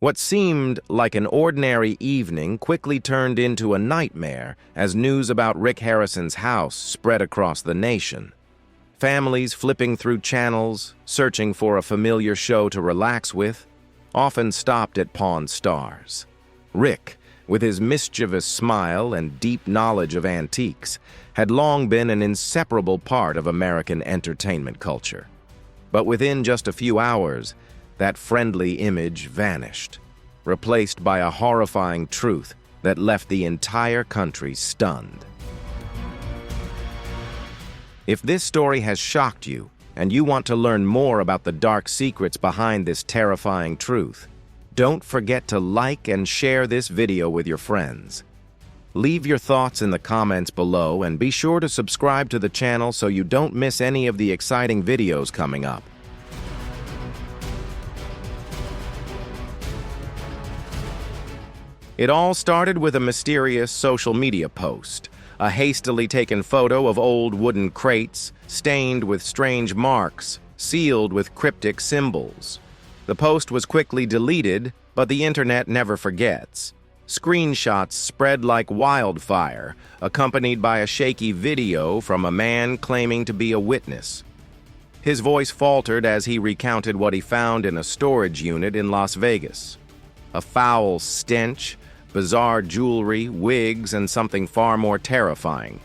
What seemed like an ordinary evening quickly turned into a nightmare as news about Rick Harrison's house spread across the nation. Families flipping through channels, searching for a familiar show to relax with, often stopped at Pawn Stars. Rick, with his mischievous smile and deep knowledge of antiques, had long been an inseparable part of American entertainment culture. But within just a few hours, that friendly image vanished, replaced by a horrifying truth that left the entire country stunned. If this story has shocked you, and you want to learn more about the dark secrets behind this terrifying truth, don't forget to like and share this video with your friends. Leave your thoughts in the comments below and be sure to subscribe to the channel so you don't miss any of the exciting videos coming up. It all started with a mysterious social media post, a hastily taken photo of old wooden crates, stained with strange marks, sealed with cryptic symbols. The post was quickly deleted, but the internet never forgets. Screenshots spread like wildfire, accompanied by a shaky video from a man claiming to be a witness. His voice faltered as he recounted what he found in a storage unit in Las Vegas. A foul stench, bizarre jewelry, wigs, and something far more terrifying.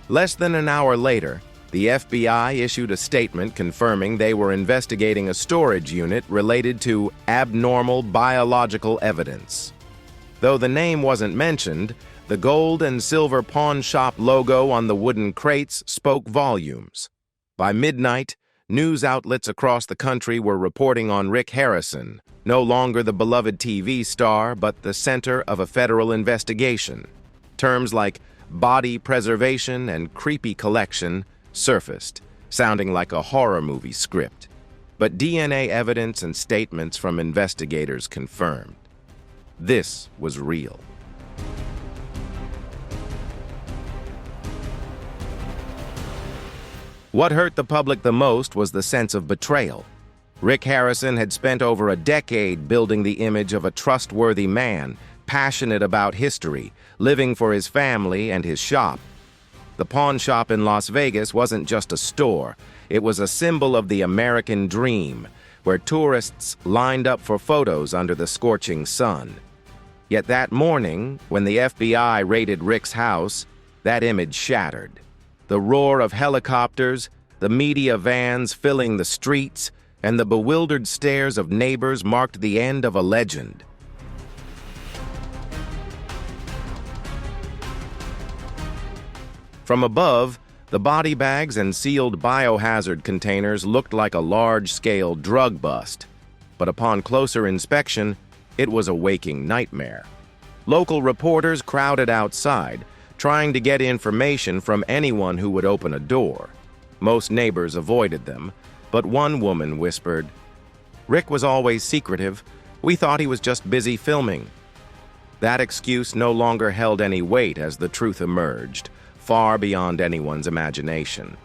Less than an hour later, the FBI issued a statement confirming they were investigating a storage unit related to abnormal biological evidence. Though the name wasn't mentioned, the gold and silver pawn shop logo on the wooden crates spoke volumes. By midnight, news outlets across the country were reporting on Rick Harrison, no longer the beloved TV star, but the center of a federal investigation. Terms like body preservation and creepy collection surfaced, sounding like a horror movie script. But DNA evidence and statements from investigators confirmed this was real. What hurt the public the most was the sense of betrayal. Rick Harrison had spent over a decade building the image of a trustworthy man, passionate about history, living for his family and his shop. The pawn shop in Las Vegas wasn't just a store, it was a symbol of the American dream, where tourists lined up for photos under the scorching sun. Yet that morning, when the FBI raided Rick's house, that image shattered. The roar of helicopters, the media vans filling the streets, and the bewildered stares of neighbors marked the end of a legend. From above, the body bags and sealed biohazard containers looked like a large-scale drug bust, but upon closer inspection, it was a waking nightmare. Local reporters crowded outside, trying to get information from anyone who would open a door. Most neighbors avoided them, but one woman whispered, "Rick was always secretive. We thought he was just busy filming." That excuse no longer held any weight as the truth emerged, far beyond anyone's imagination.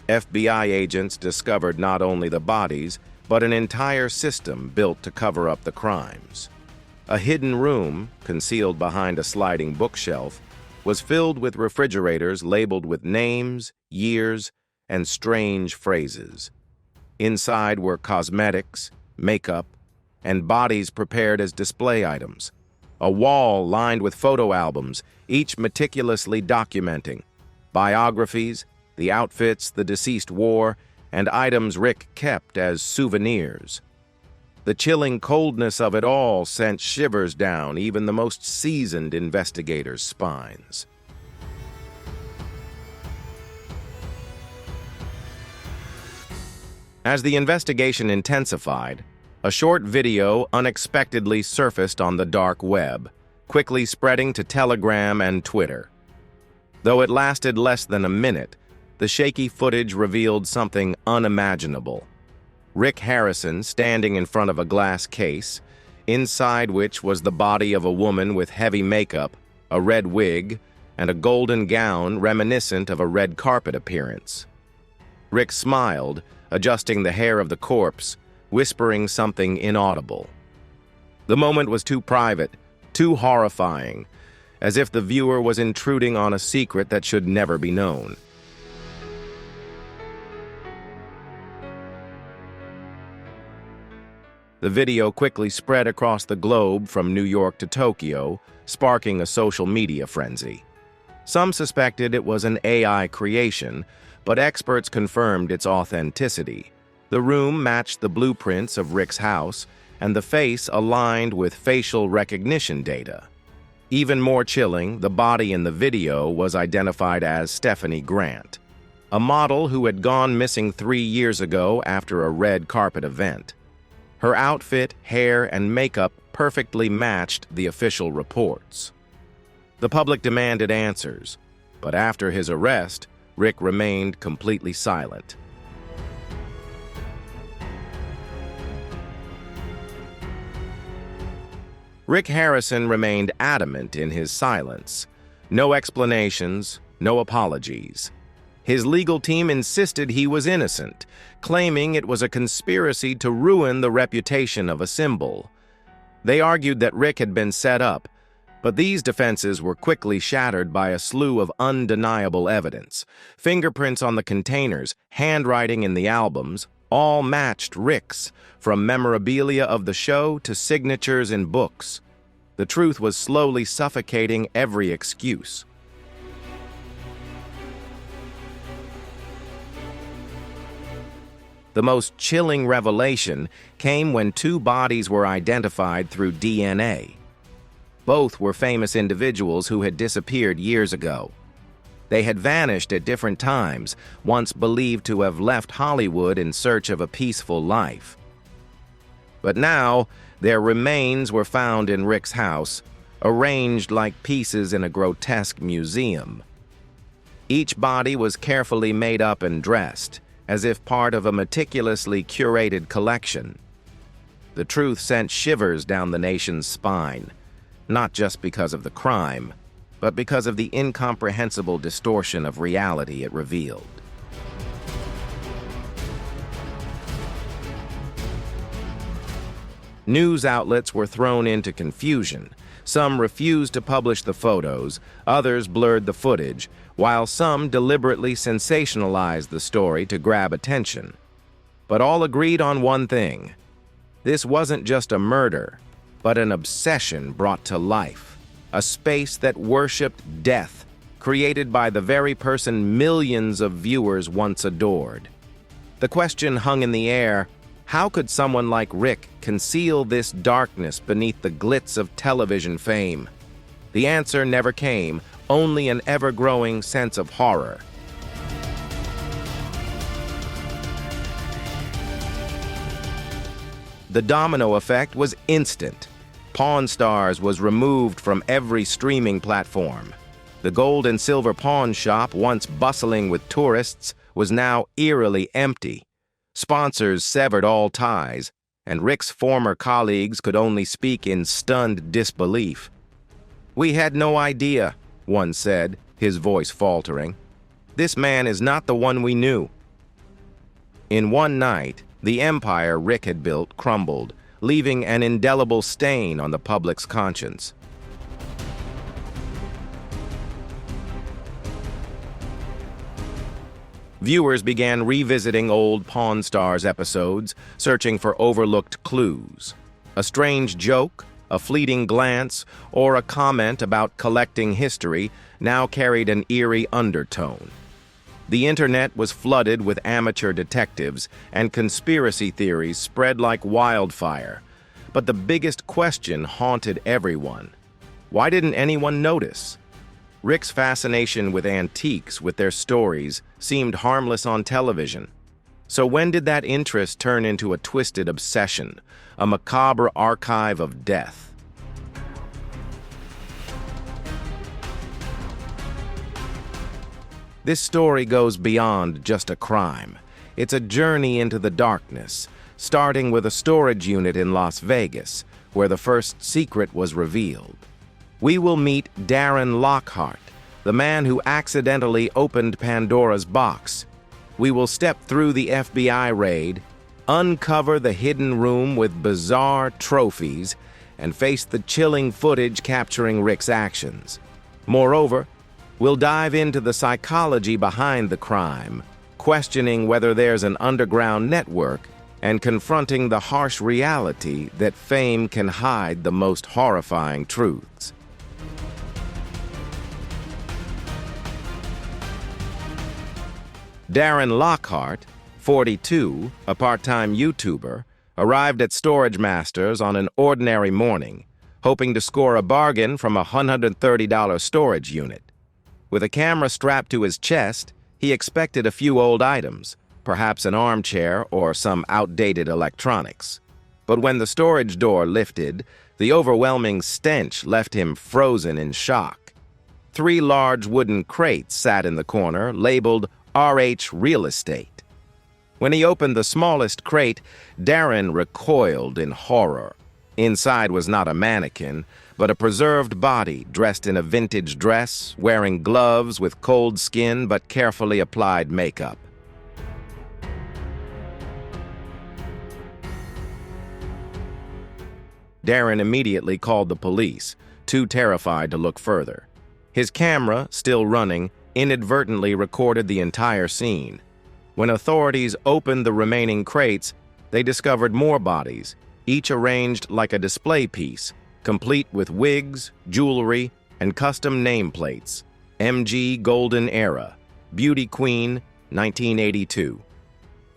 FBI agents discovered not only the bodies, but an entire system built to cover up the crimes. A hidden room, concealed behind a sliding bookshelf, was filled with refrigerators labeled with names, years, and strange phrases. Inside were cosmetics, makeup, and bodies prepared as display items. A wall lined with photo albums, each meticulously documenting biographies, the outfits the deceased wore, and items Rick kept as souvenirs. The chilling coldness of it all sent shivers down even the most seasoned investigators' spines. As the investigation intensified, a short video unexpectedly surfaced on the dark web, quickly spreading to Telegram and Twitter. Though it lasted less than a minute, the shaky footage revealed something unimaginable. Rick Harrison standing in front of a glass case, inside which was the body of a woman with heavy makeup, a red wig, and a golden gown reminiscent of a red carpet appearance. Rick smiled, adjusting the hair of the corpse, whispering something inaudible. The moment was too private, too horrifying, as if the viewer was intruding on a secret that should never be known. The video quickly spread across the globe from New York to Tokyo, sparking a social media frenzy. Some suspected it was an AI creation, but experts confirmed its authenticity. The room matched the blueprints of Rick's house, and the face aligned with facial recognition data. Even more chilling, the body in the video was identified as Stephanie Grant, a model who had gone missing 3 years ago after a red carpet event. Her outfit, hair, and makeup perfectly matched the official reports. The public demanded answers, but after his arrest, Rick remained completely silent. Rick Harrison remained adamant in his silence. No explanations, no apologies. His legal team insisted he was innocent, claiming it was a conspiracy to ruin the reputation of a symbol. They argued that Rick had been set up, but these defenses were quickly shattered by a slew of undeniable evidence. Fingerprints on the containers, handwriting in the albums, all matched Rick's, from memorabilia of the show to signatures in books. The truth was slowly suffocating every excuse. The most chilling revelation came when 2 bodies were identified through DNA. Both were famous individuals who had disappeared years ago. They had vanished at different times, once believed to have left Hollywood in search of a peaceful life. But now, their remains were found in Rick's house, arranged like pieces in a grotesque museum. Each body was carefully made up and dressed, as if part of a meticulously curated collection. The truth sent shivers down the nation's spine, not just because of the crime, but because of the incomprehensible distortion of reality it revealed. News outlets were thrown into confusion. Some refused to publish the photos, others blurred the footage, while some deliberately sensationalized the story to grab attention. But all agreed on one thing. This wasn't just a murder, but an obsession brought to life, a space that worshipped death, created by the very person millions of viewers once adored. The question hung in the air: how could someone like Rick conceal this darkness beneath the glitz of television fame? The answer never came, only an ever-growing sense of horror. The domino effect was instant. Pawn Stars was removed from every streaming platform. The gold and silver pawn shop, once bustling with tourists, was now eerily empty. Sponsors severed all ties, and Rick's former colleagues could only speak in stunned disbelief. "We had no idea," one said, his voice faltering. "This man is not the one we knew." In one night, the empire Rick had built crumbled, leaving an indelible stain on the public's conscience. Viewers began revisiting old Pawn Stars episodes, searching for overlooked clues. A strange joke, a fleeting glance, or a comment about collecting history now carried an eerie undertone. The internet was flooded with amateur detectives, and conspiracy theories spread like wildfire. But the biggest question haunted everyone. Why didn't anyone notice? Rick's fascination with antiques, with their stories, seemed harmless on television. So when did that interest turn into a twisted obsession, a macabre archive of death? This story goes beyond just a crime. It's a journey into the darkness, starting with a storage unit in Las Vegas, where the first secret was revealed. We will meet Darren Lockhart, the man who accidentally opened Pandora's box. We will step through the FBI raid, uncover the hidden room with bizarre trophies, and face the chilling footage capturing Rick's actions. Moreover, we'll dive into the psychology behind the crime, questioning whether there's an underground network and confronting the harsh reality that fame can hide the most horrifying truths. Darren Lockhart, 42, a part-time YouTuber, arrived at Storage Masters on an ordinary morning, hoping to score a bargain from a $130 storage unit. With a camera strapped to his chest, he expected a few old items, perhaps an armchair or some outdated electronics. But when the storage door lifted, the overwhelming stench left him frozen in shock. 3 large wooden crates sat in the corner, labeled RH Real Estate. When he opened the smallest crate, Darren recoiled in horror. Inside was not a mannequin, but a preserved body dressed in a vintage dress, wearing gloves with cold skin but carefully applied makeup. Darren immediately called the police, too terrified to look further. His camera, still running, inadvertently recorded the entire scene. When authorities opened the remaining crates, they discovered more bodies, each arranged like a display piece, complete with wigs, jewelry, and custom nameplates. MG Golden Era, Beauty Queen, 1982.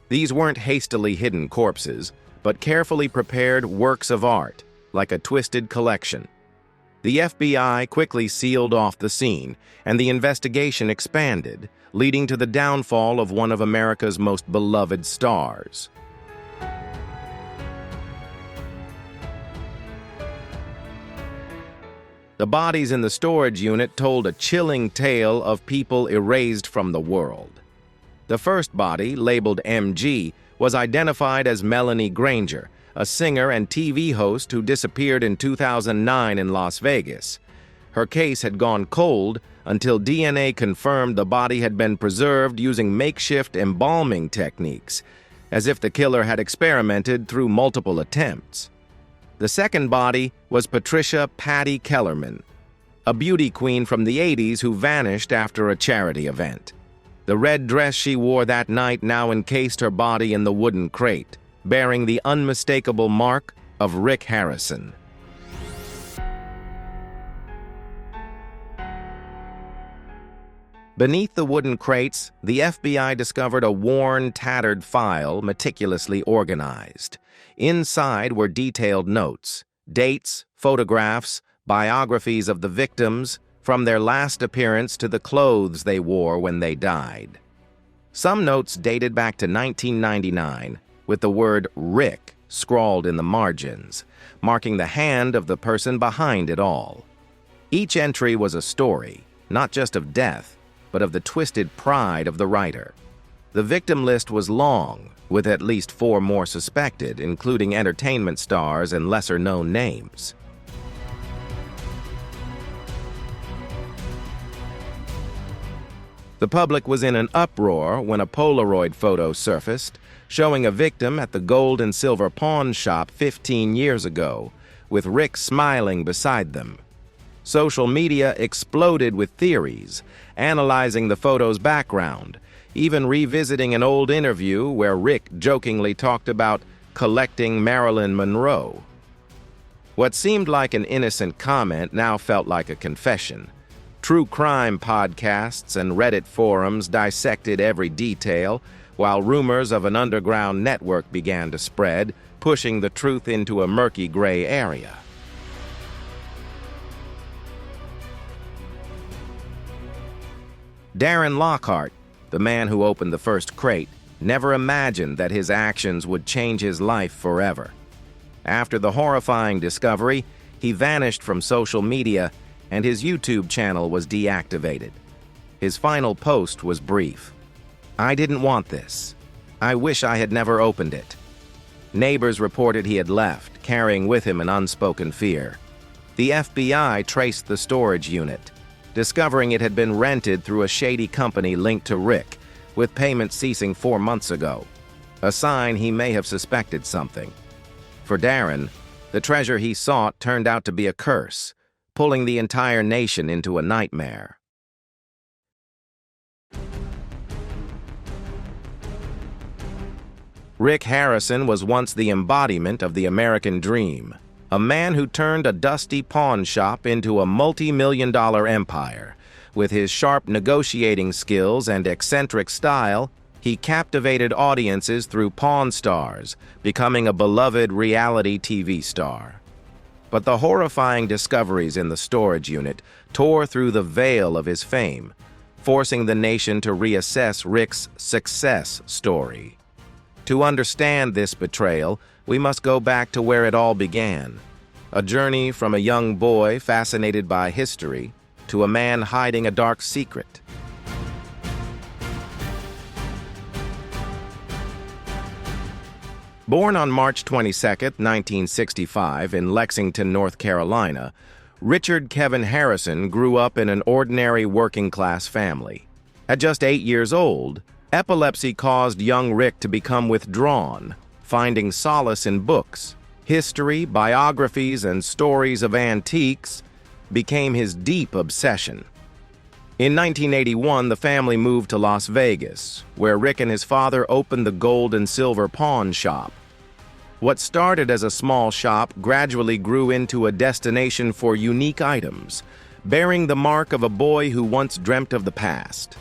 These weren't hastily hidden corpses, but carefully prepared works of art, like a twisted collection. The FBI quickly sealed off the scene, and the investigation expanded, leading to the downfall of one of America's most beloved stars. The bodies in the storage unit told a chilling tale of people erased from the world. The first body, labeled MG, was identified as Melanie Granger, a singer and TV host who disappeared in 2009 in Las Vegas. Her case had gone cold until DNA confirmed the body had been preserved using makeshift embalming techniques, as if the killer had experimented through multiple attempts. The second body was Patricia Patty Kellerman, a beauty queen from the 80s who vanished after a charity event. The red dress she wore that night now encased her body in the wooden crate, bearing the unmistakable mark of Rick Harrison. Beneath the wooden crates, the FBI discovered a worn, tattered file meticulously organized. Inside were detailed notes, dates, photographs, biographies of the victims, from their last appearance to the clothes they wore when they died. Some notes dated back to 1999, with the word Rick scrawled in the margins, marking the hand of the person behind it all. Each entry was a story, not just of death, but of the twisted pride of the writer. The victim list was long, with at least 4 more suspected, including entertainment stars and lesser-known names. The public was in an uproar when a Polaroid photo surfaced, showing a victim at the gold and silver pawn shop 15 years ago, with Rick smiling beside them. Social media exploded with theories, analyzing the photo's background, even revisiting an old interview where Rick jokingly talked about collecting Marilyn Monroe. What seemed like an innocent comment now felt like a confession. True crime podcasts and Reddit forums dissected every detail, while rumors of an underground network began to spread, pushing the truth into a murky gray area. Darren Lockhart, the man who opened the first crate, never imagined that his actions would change his life forever. After the horrifying discovery, he vanished from social media and his YouTube channel was deactivated. His final post was brief. "I didn't want this. I wish I had never opened it." Neighbors reported he had left, carrying with him an unspoken fear. The FBI traced the storage unit, discovering it had been rented through a shady company linked to Rick, with payment ceasing 4 months ago, a sign he may have suspected something. For Darren, the treasure he sought turned out to be a curse, pulling the entire nation into a nightmare. Rick Harrison was once the embodiment of the American dream, a man who turned a dusty pawn shop into a multi-million-dollar empire. With his sharp negotiating skills and eccentric style, he captivated audiences through Pawn Stars, becoming a beloved reality TV star. But the horrifying discoveries in the storage unit tore through the veil of his fame, forcing the nation to reassess Rick's success story. To understand this betrayal, we must go back to where it all began, a journey from a young boy fascinated by history to a man hiding a dark secret. Born on March 22, 1965, in Lexington, North Carolina, Richard Kevin Harrison grew up in an ordinary working-class family. At just 8 years old, epilepsy caused young Rick to become withdrawn, finding solace in books. History, biographies, and stories of antiques became his deep obsession. In 1981, the family moved to Las Vegas, where Rick and his father opened the gold and silver pawn shop. What started as a small shop gradually grew into a destination for unique items, bearing the mark of a boy who once dreamt of the past.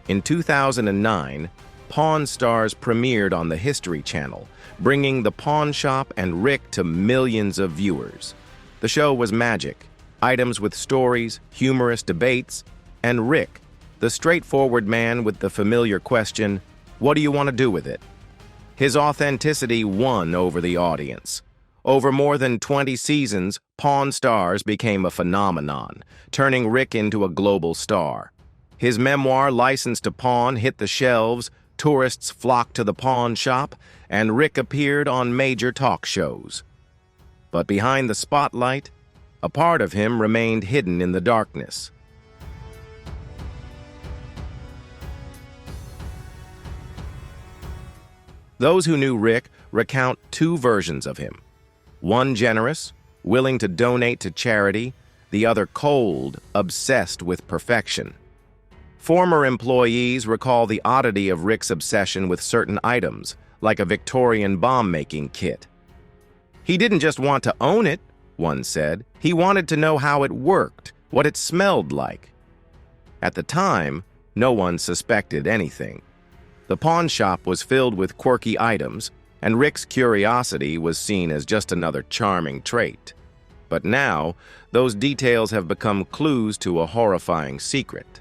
In 2009, Pawn Stars premiered on the History Channel, bringing the pawn shop and Rick to millions of viewers. The show was magic, items with stories, humorous debates, and Rick, the straightforward man with the familiar question, "What do you want to do with it?" His authenticity won over the audience. Over more than 20 seasons, Pawn Stars became a phenomenon, turning Rick into a global star. His memoir, License to Pawn, hit the shelves, tourists flocked to the pawn shop, and Rick appeared on major talk shows. But behind the spotlight, a part of him remained hidden in the darkness. Those who knew Rick recount two versions of him. One generous, willing to donate to charity, the other cold, obsessed with perfection. Former employees recall the oddity of Rick's obsession with certain items, like a Victorian bomb-making kit. "He didn't just want to own it," one said. "He wanted to know how it worked, what it smelled like." At the time, no one suspected anything. The pawn shop was filled with quirky items, and Rick's curiosity was seen as just another charming trait. But now, those details have become clues to a horrifying secret.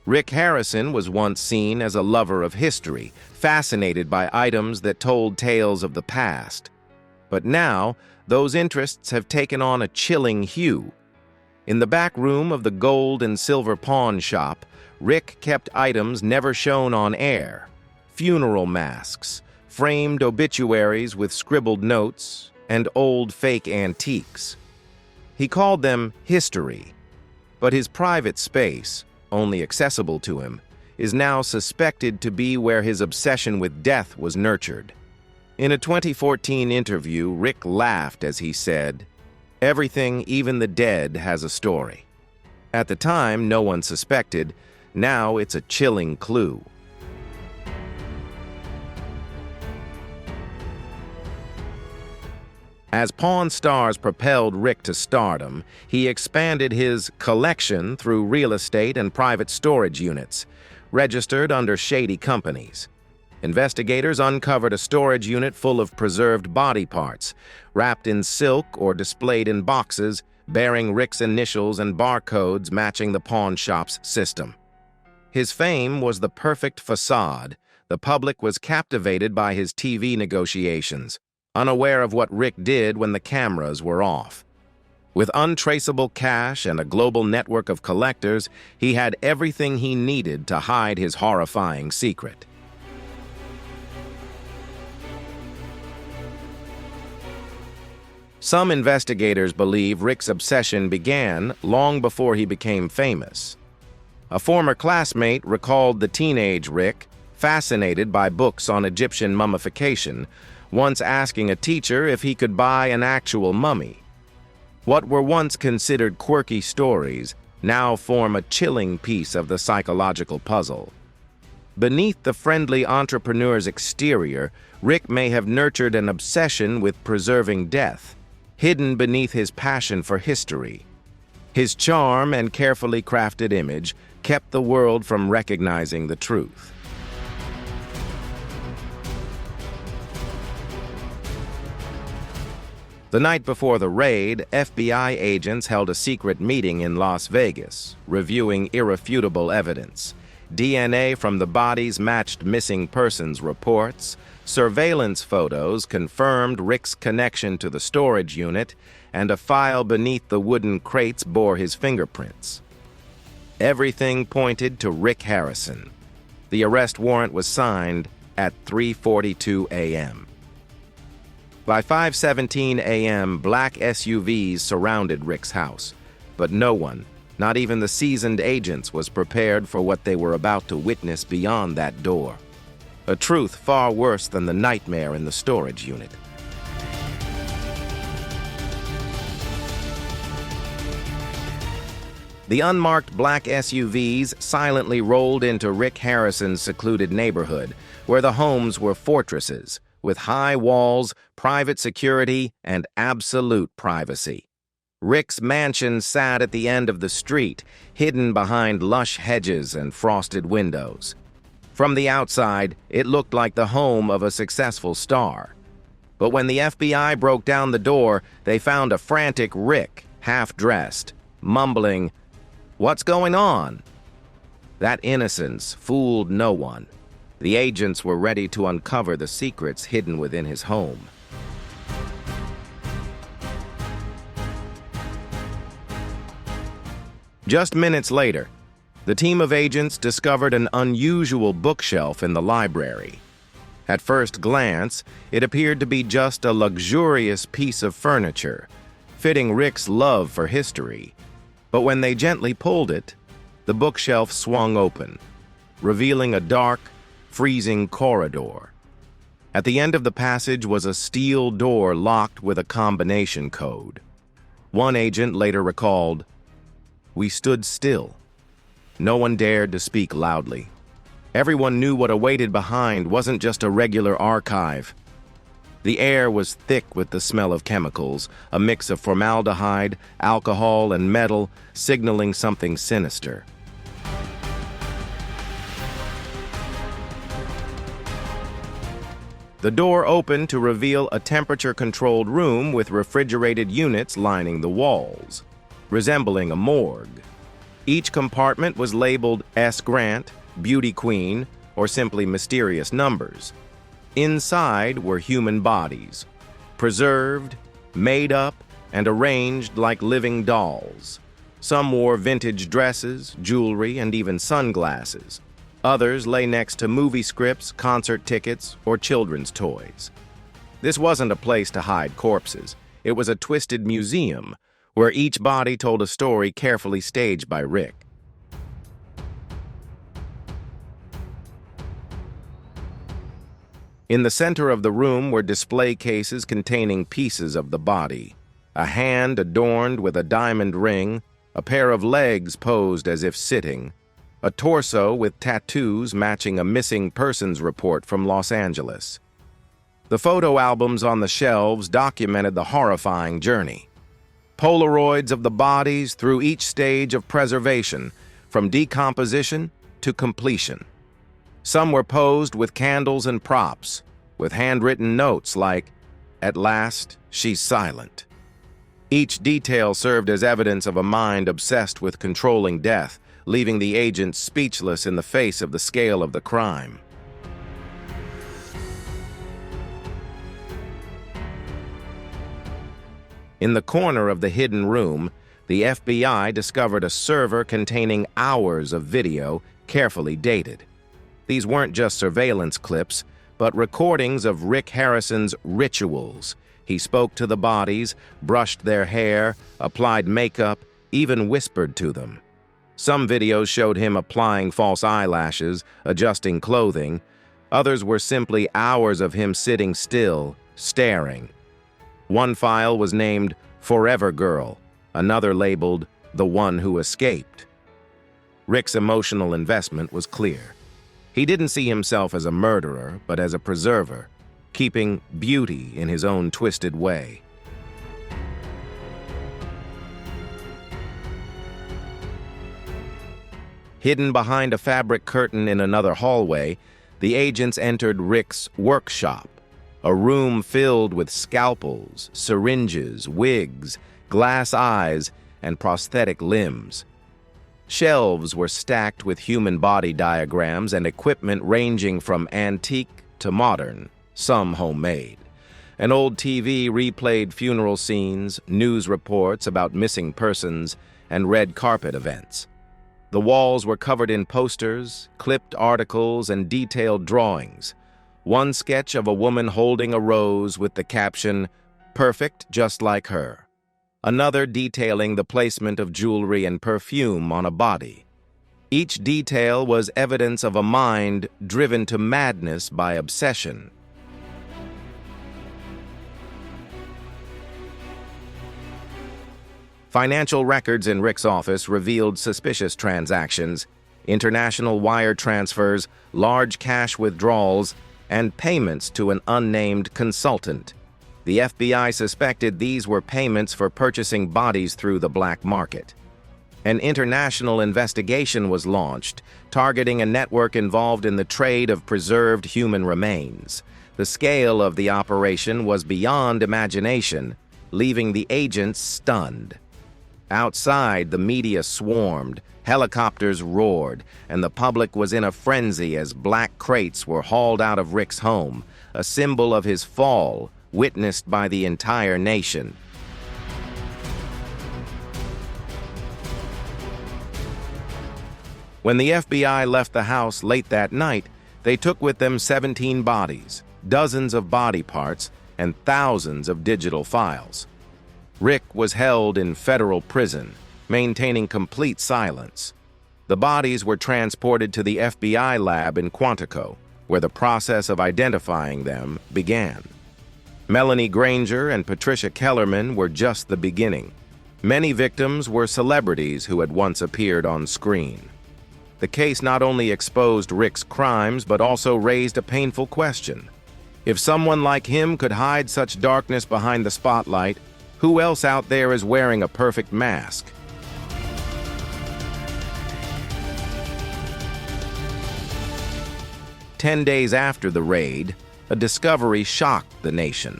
Rick Harrison was once seen as a lover of history, fascinated by items that told tales of the past. But now, those interests have taken on a chilling hue. In the back room of the gold and silver pawn shop, Rick kept items never shown on air: funeral masks, framed obituaries with scribbled notes, and old fake antiques. He called them history, but his private space, only accessible to him, is now suspected to be where his obsession with death was nurtured. In a 2014 interview, Rick laughed as he said, "Everything, even the dead, has a story." At the time, no one suspected. Now it's a chilling clue. As Pawn Stars propelled Rick to stardom, he expanded his collection through real estate and private storage units, registered under shady companies. Investigators uncovered a storage unit full of preserved body parts, wrapped in silk or displayed in boxes, bearing Rick's initials and barcodes matching the pawn shop's system. His fame was the perfect facade. The public was captivated by his TV negotiations, unaware of what Rick did when the cameras were off. With untraceable cash and a global network of collectors, he had everything he needed to hide his horrifying secret. Some investigators believe Rick's obsession began long before he became famous. A former classmate recalled the teenage Rick, fascinated by books on Egyptian mummification, once asking a teacher if he could buy an actual mummy. What were once considered quirky stories now form a chilling piece of the psychological puzzle. Beneath the friendly entrepreneur's exterior, Rick may have nurtured an obsession with preserving death, hidden beneath his passion for history. His charm and carefully crafted image kept the world from recognizing the truth. The night before the raid, FBI agents held a secret meeting in Las Vegas, reviewing irrefutable evidence. DNA from the bodies matched missing persons reports, surveillance photos confirmed Rick's connection to the storage unit, and a file beneath the wooden crates bore his fingerprints. Everything pointed to Rick Harrison. The arrest warrant was signed at 3:42 a.m. By 5:17 a.m., black SUVs surrounded Rick's house, but no one, not even the seasoned agents, was prepared for what they were about to witness beyond that door. A truth far worse than the nightmare in the storage unit. The unmarked black SUVs silently rolled into Rick Harrison's secluded neighborhood, where the homes were fortresses, with high walls, private security, and absolute privacy. Rick's mansion sat at the end of the street, hidden behind lush hedges and frosted windows. From the outside, it looked like the home of a successful star. But when the FBI broke down the door, they found a frantic Rick, half-dressed, mumbling, "What's going on?" That innocence fooled no one. The agents were ready to uncover the secrets hidden within his home. Just minutes later, the team of agents discovered an unusual bookshelf in the library. At first glance, it appeared to be just a luxurious piece of furniture, fitting Rick's love for history. But when they gently pulled it, the bookshelf swung open, revealing a dark, freezing corridor. At the end of the passage was a steel door locked with a combination code. One agent later recalled, "We stood still. No one dared to speak loudly. Everyone knew what awaited behind wasn't just a regular archive. The air was thick with the smell of chemicals, a mix of formaldehyde, alcohol, and metal, signaling something sinister. The door opened to reveal a temperature-controlled room with refrigerated units lining the walls, resembling a morgue. Each compartment was labeled S. Grant, Beauty Queen, or simply mysterious numbers. Inside were human bodies, preserved, made up, and arranged like living dolls. Some wore vintage dresses, jewelry, and even sunglasses. Others lay next to movie scripts, concert tickets, or children's toys. This wasn't a place to hide corpses. It was a twisted museum, where each body told a story carefully staged by Rick. In the center of the room were display cases containing pieces of the body. A hand adorned with a diamond ring, a pair of legs posed as if sitting, a torso with tattoos matching a missing persons report from Los Angeles. The photo albums on the shelves documented the horrifying journey. Polaroids of the bodies through each stage of preservation, from decomposition to completion. Some were posed with candles and props, with handwritten notes like, "At last, she's silent." Each detail served as evidence of a mind obsessed with controlling death, leaving the agents speechless in the face of the scale of the crime. In the corner of the hidden room, the FBI discovered a server containing hours of video carefully dated. These weren't just surveillance clips, but recordings of Rick Harrison's rituals. He spoke to the bodies, brushed their hair, applied makeup, even whispered to them. Some videos showed him applying false eyelashes, adjusting clothing. Others were simply hours of him sitting still, staring. One file was named Forever Girl, another labeled The One Who Escaped. Rick's emotional investment was clear. He didn't see himself as a murderer, but as a preserver, keeping beauty in his own twisted way. Hidden behind a fabric curtain in another hallway, the agents entered Rick's workshop, a room filled with scalpels, syringes, wigs, glass eyes, and prosthetic limbs. Shelves were stacked with human body diagrams and equipment ranging from antique to modern, some homemade. An old TV replayed funeral scenes, news reports about missing persons, and red carpet events. The walls were covered in posters, clipped articles, and detailed drawings. One sketch of a woman holding a rose with the caption, "Perfect just like her." Another detailing the placement of jewelry and perfume on a body. Each detail was evidence of a mind driven to madness by obsession. Financial records in Rick's office revealed suspicious transactions, international wire transfers, large cash withdrawals, and payments to an unnamed consultant. The FBI suspected these were payments for purchasing bodies through the black market. An international investigation was launched, targeting a network involved in the trade of preserved human remains. The scale of the operation was beyond imagination, leaving the agents stunned. Outside, the media swarmed, helicopters roared, and the public was in a frenzy as black crates were hauled out of Rick's home, a symbol of his fall, witnessed by the entire nation. When the FBI left the house late that night, they took with them 17 bodies, dozens of body parts, and thousands of digital files. Rick was held in federal prison, maintaining complete silence. The bodies were transported to the FBI lab in Quantico, where the process of identifying them began. Melanie Granger and Patricia Kellerman were just the beginning. Many victims were celebrities who had once appeared on screen. The case not only exposed Rick's crimes, but also raised a painful question. If someone like him could hide such darkness behind the spotlight, who else out there is wearing a perfect mask? "10 days after the raid, a discovery shocked the nation.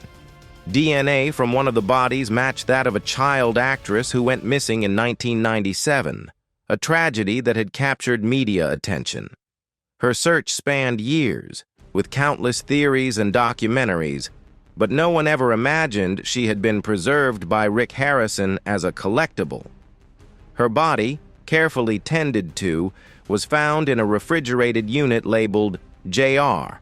DNA from one of the bodies matched that of a child actress who went missing in 1997, a tragedy that had captured media attention. Her search spanned years, with countless theories and documentaries, but no one ever imagined she had been preserved by Rick Harrison as a collectible. Her body, carefully tended to, was found in a refrigerated unit labeled JR.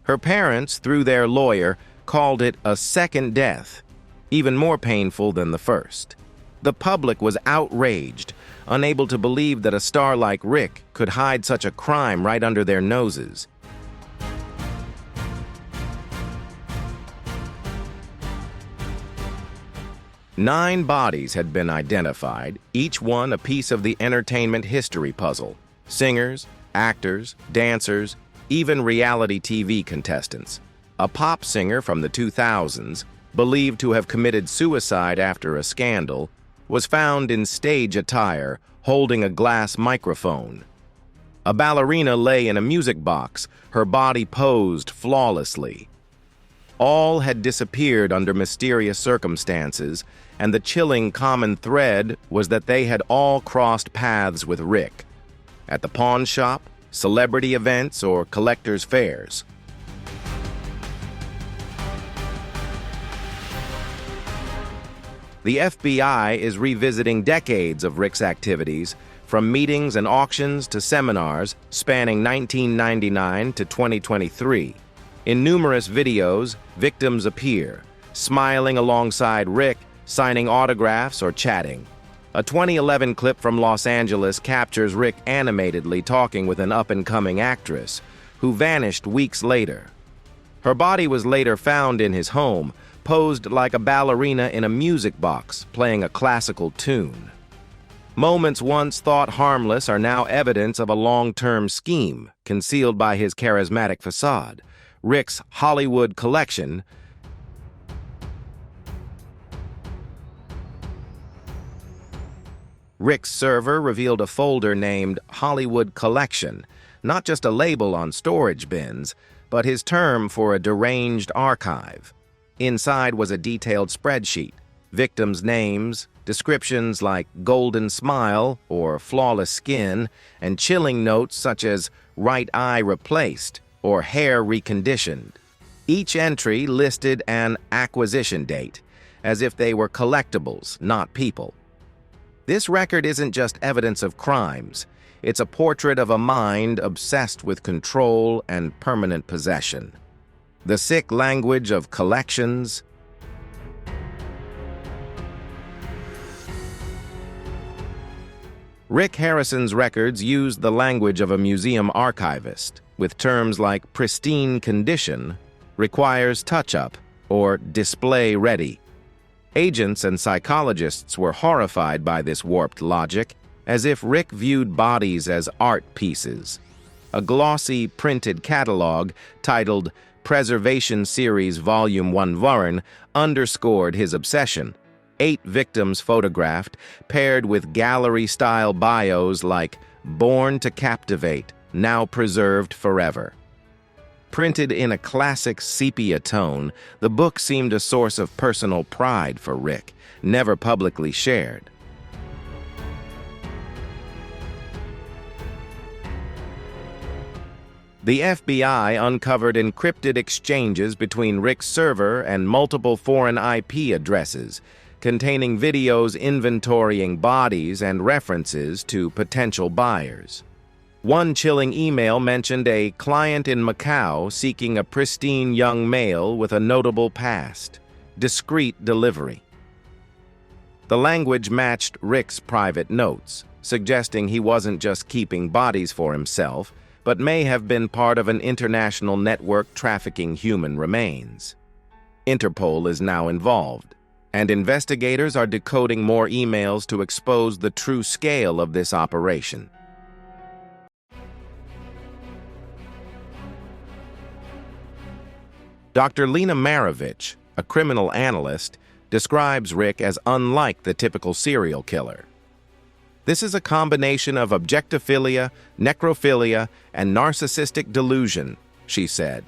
Her parents, through their lawyer, called it a second death, even more painful than the first. The public was outraged, unable to believe that a star like Rick could hide such a crime right under their noses. Nine bodies had been identified, each one a piece of the entertainment history puzzle. Singers, actors, dancers, even reality TV contestants. A pop singer from the 2000s, believed to have committed suicide after a scandal, was found in stage attire, holding a glass microphone. A ballerina lay in a music box, her body posed flawlessly. All had disappeared under mysterious circumstances, and the chilling common thread was that they had all crossed paths with Rick. At the pawn shop, celebrity events, or collectors' fairs. The FBI is revisiting decades of Rick's activities, from meetings and auctions to seminars spanning 1999 to 2023. In numerous videos, victims appear, smiling alongside Rick, signing autographs or chatting. A 2011 clip from Los Angeles captures Rick animatedly talking with an up-and-coming actress, who vanished weeks later. Her body was later found in his home, posed like a ballerina in a music box, playing a classical tune. Moments once thought harmless are now evidence of a long-term scheme, concealed by his charismatic facade. Rick's Hollywood collection Rick's server revealed a folder named Hollywood Collection, not just a label on storage bins, but his term for a deranged archive. Inside was a detailed spreadsheet, victims' names, descriptions like golden smile or flawless skin, and chilling notes such as right eye replaced or hair reconditioned. Each entry listed an acquisition date, as if they were collectibles, not people. This record isn't just evidence of crimes. It's a portrait of a mind obsessed with control and permanent possession. The sick language of collections. Rick Harrison's records used the language of a museum archivist, with terms like pristine condition, requires touch-up, or display ready. Agents and psychologists were horrified by this warped logic, as if Rick viewed bodies as art pieces. A glossy printed catalog titled Preservation Series Volume 1 Varen underscored his obsession. 8 victims photographed, paired with gallery-style bios like Born to Captivate, Now Preserved Forever. Printed in a classic sepia tone, the book seemed a source of personal pride for Rick, never publicly shared. The FBI uncovered encrypted exchanges between Rick's server and multiple foreign IP addresses, containing videos inventorying bodies and references to potential buyers. One chilling email mentioned a client in Macau seeking a pristine young male with a notable past. Discreet delivery. The language matched Rick's private notes, suggesting he wasn't just keeping bodies for himself, but may have been part of an international network trafficking human remains. Interpol is now involved, and investigators are decoding more emails to expose the true scale of this operation. Dr. Lena Marovich, a criminal analyst, describes Rick as unlike the typical serial killer. This is a combination of objectophilia, necrophilia, and narcissistic delusion, she said.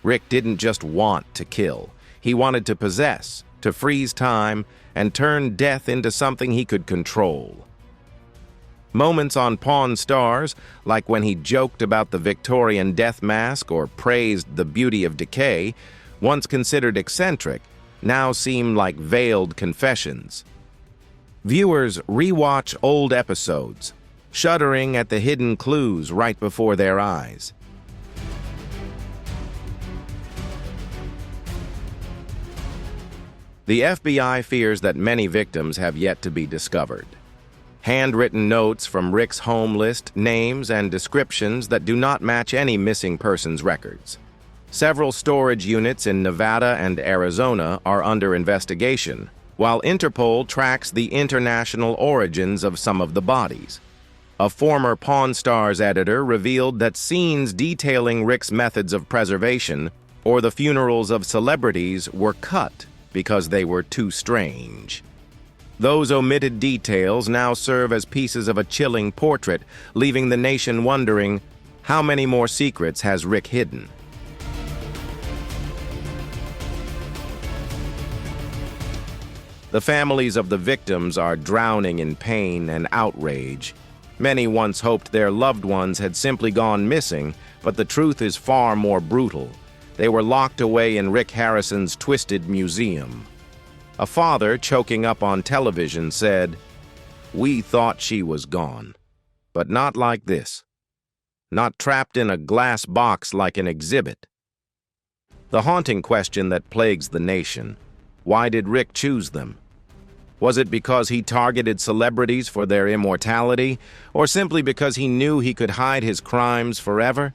Rick didn't just want to kill. He wanted to possess, to freeze time, and turn death into something he could control. Moments on Pawn Stars, like when he joked about the Victorian death mask or praised the beauty of decay, once considered eccentric, now seem like veiled confessions. Viewers rewatch old episodes, shuddering at the hidden clues right before their eyes. The FBI fears that many victims have yet to be discovered. Handwritten notes from Rick's home list names and descriptions that do not match any missing persons records. Several storage units in Nevada and Arizona are under investigation, while Interpol tracks the international origins of some of the bodies. A former Pawn Stars editor revealed that scenes detailing Rick's methods of preservation or the funerals of celebrities were cut because they were too strange. Those omitted details now serve as pieces of a chilling portrait, leaving the nation wondering, how many more secrets has Rick hidden? The families of the victims are drowning in pain and outrage. Many once hoped their loved ones had simply gone missing, but the truth is far more brutal. They were locked away in Rick Harrison's twisted museum. A father choking up on television said, "We thought she was gone, but not like this. Not trapped in a glass box like an exhibit." The haunting question that plagues the nation: why did Rick choose them? Was it because he targeted celebrities for their immortality, or simply because he knew he could hide his crimes forever?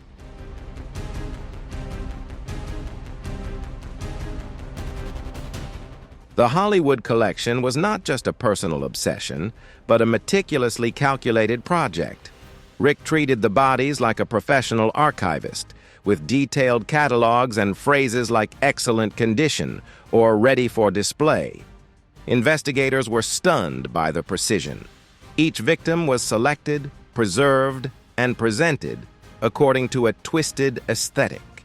The Hollywood collection was not just a personal obsession, but a meticulously calculated project. Rick treated the bodies like a professional archivist, with detailed catalogs and phrases like "excellent condition" or "ready for display." Investigators were stunned by the precision. Each victim was selected, preserved, and presented according to a twisted aesthetic.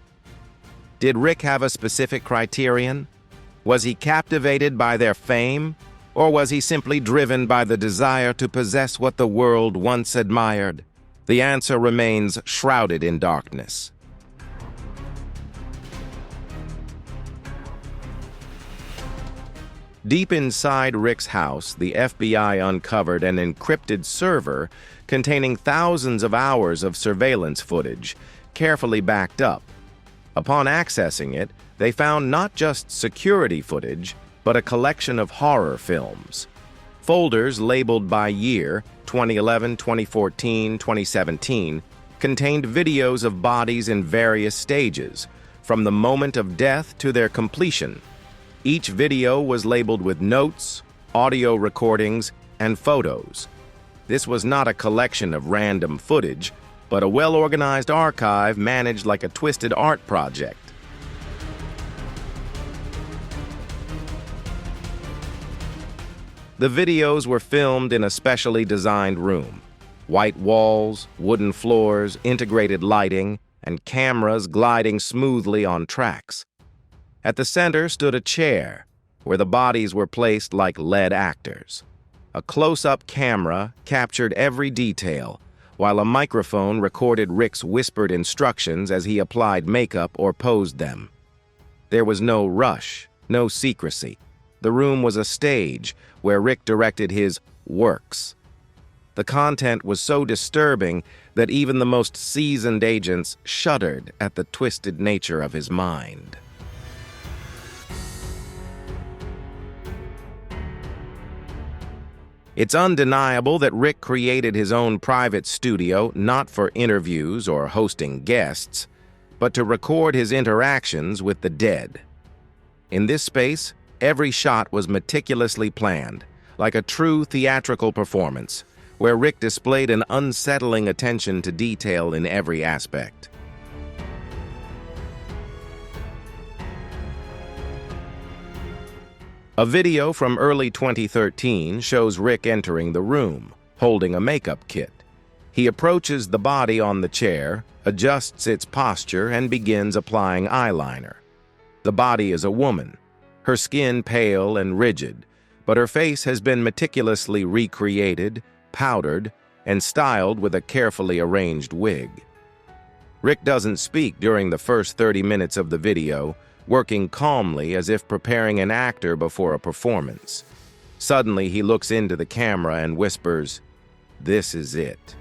Did Rick have a specific criterion? Was he captivated by their fame, or was he simply driven by the desire to possess what the world once admired? The answer remains shrouded in darkness. Deep inside Rick's house, the FBI uncovered an encrypted server containing thousands of hours of surveillance footage, carefully backed up. Upon accessing it, they found not just security footage, but a collection of horror films. Folders labeled by year, 2011, 2014, 2017, contained videos of bodies in various stages, from the moment of death to their completion. Each video was labeled with notes, audio recordings, and photos. This was not a collection of random footage, but a well-organized archive managed like a twisted art project. The videos were filmed in a specially designed room. White walls, wooden floors, integrated lighting, and cameras gliding smoothly on tracks. At the center stood a chair, where the bodies were placed like lead actors. A close-up camera captured every detail, while a microphone recorded Rick's whispered instructions as he applied makeup or posed them. There was no rush, no secrecy. The room was a stage where Rick directed his works. The content was so disturbing that even the most seasoned agents shuddered at the twisted nature of his mind. It's undeniable that Rick created his own private studio not for interviews or hosting guests, but to record his interactions with the dead. In this space, every shot was meticulously planned, like a true theatrical performance, where Rick displayed an unsettling attention to detail in every aspect. A video from early 2013 shows Rick entering the room, holding a makeup kit. He approaches the body on the chair, adjusts its posture, and begins applying eyeliner. The body is a woman, her skin pale and rigid, but her face has been meticulously recreated, powdered, and styled with a carefully arranged wig. Rick doesn't speak during the first 30 minutes of the video, working calmly as if preparing an actor before a performance. Suddenly, he looks into the camera and whispers, "This is it."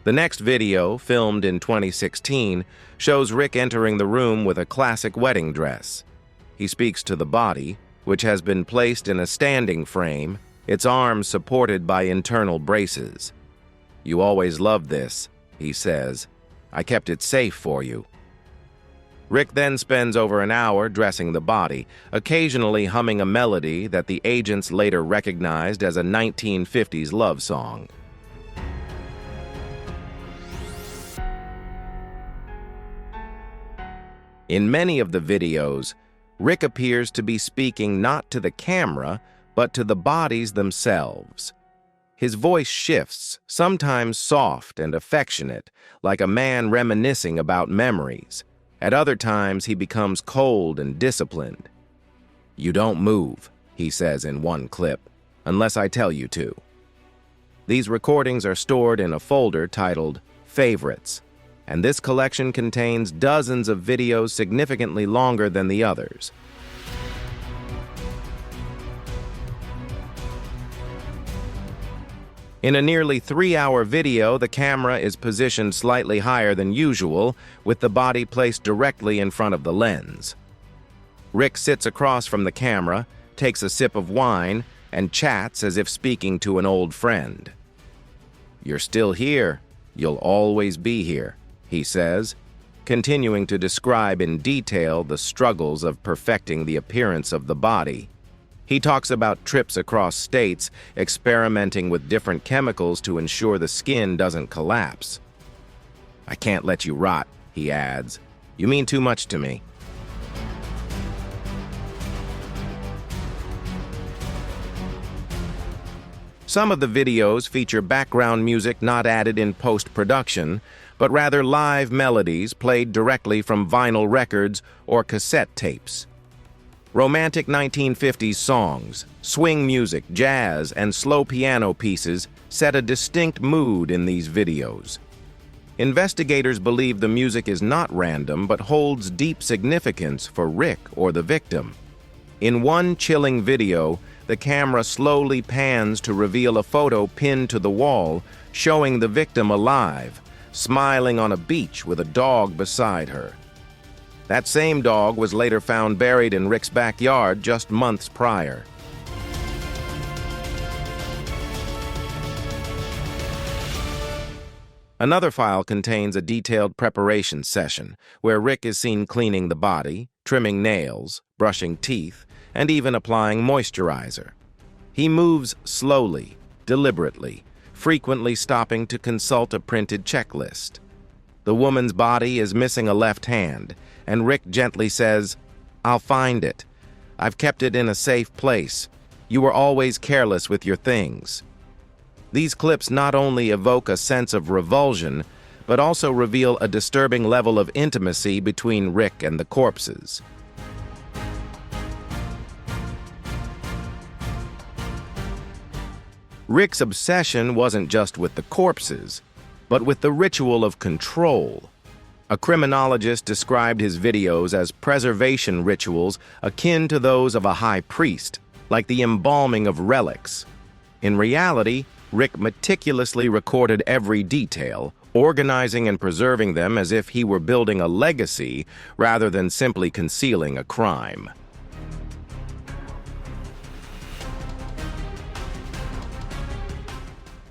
The next video, filmed in 2016, shows Rick entering the room with a classic wedding dress. He speaks to the body, which has been placed in a standing frame, its arms supported by internal braces. "You always loved this," he says. "I kept it safe for you." Rick then spends over an hour dressing the body, occasionally humming a melody that the agents later recognized as a 1950s love song. In many of the videos, Rick appears to be speaking not to the camera, but to the bodies themselves. His voice shifts, sometimes soft and affectionate, like a man reminiscing about memories. At other times, he becomes cold and disciplined. "You don't move," he says in one clip, "unless I tell you to." These recordings are stored in a folder titled Favorites. and this collection contains dozens of videos significantly longer than the others. In a nearly 3-hour video, the camera is positioned slightly higher than usual, with the body placed directly in front of the lens. Rick sits across from the camera, takes a sip of wine, and chats as if speaking to an old friend. "You're still here. You'll always be here," he says, continuing to describe in detail the struggles of perfecting the appearance of the body. He talks about trips across states, experimenting with different chemicals to ensure the skin doesn't collapse. "I can't let you rot," he adds. "You mean too much to me." Some of the videos feature background music not added in post-production, but rather live melodies played directly from vinyl records or cassette tapes. Romantic 1950s songs, swing music, jazz, and slow piano pieces set a distinct mood in these videos. Investigators believe the music is not random but holds deep significance for Rick or the victim. In one chilling video, the camera slowly pans to reveal a photo pinned to the wall, showing the victim alive, smiling on a beach with a dog beside her. That same dog was later found buried in Rick's backyard just months prior. Another file contains a detailed preparation session, where Rick is seen cleaning the body, trimming nails, brushing teeth, and even applying moisturizer. He moves slowly, deliberately, frequently stopping to consult a printed checklist. The woman's body is missing a left hand, and Rick gently says, "I'll find it. I've kept it in a safe place. You were always careless with your things." These clips not only evoke a sense of revulsion, but also reveal a disturbing level of intimacy between Rick and the corpses. Rick's obsession wasn't just with the corpses, but with the ritual of control. A criminologist described his videos as preservation rituals akin to those of a high priest, like the embalming of relics. In reality, Rick meticulously recorded every detail, organizing and preserving them as if he were building a legacy rather than simply concealing a crime.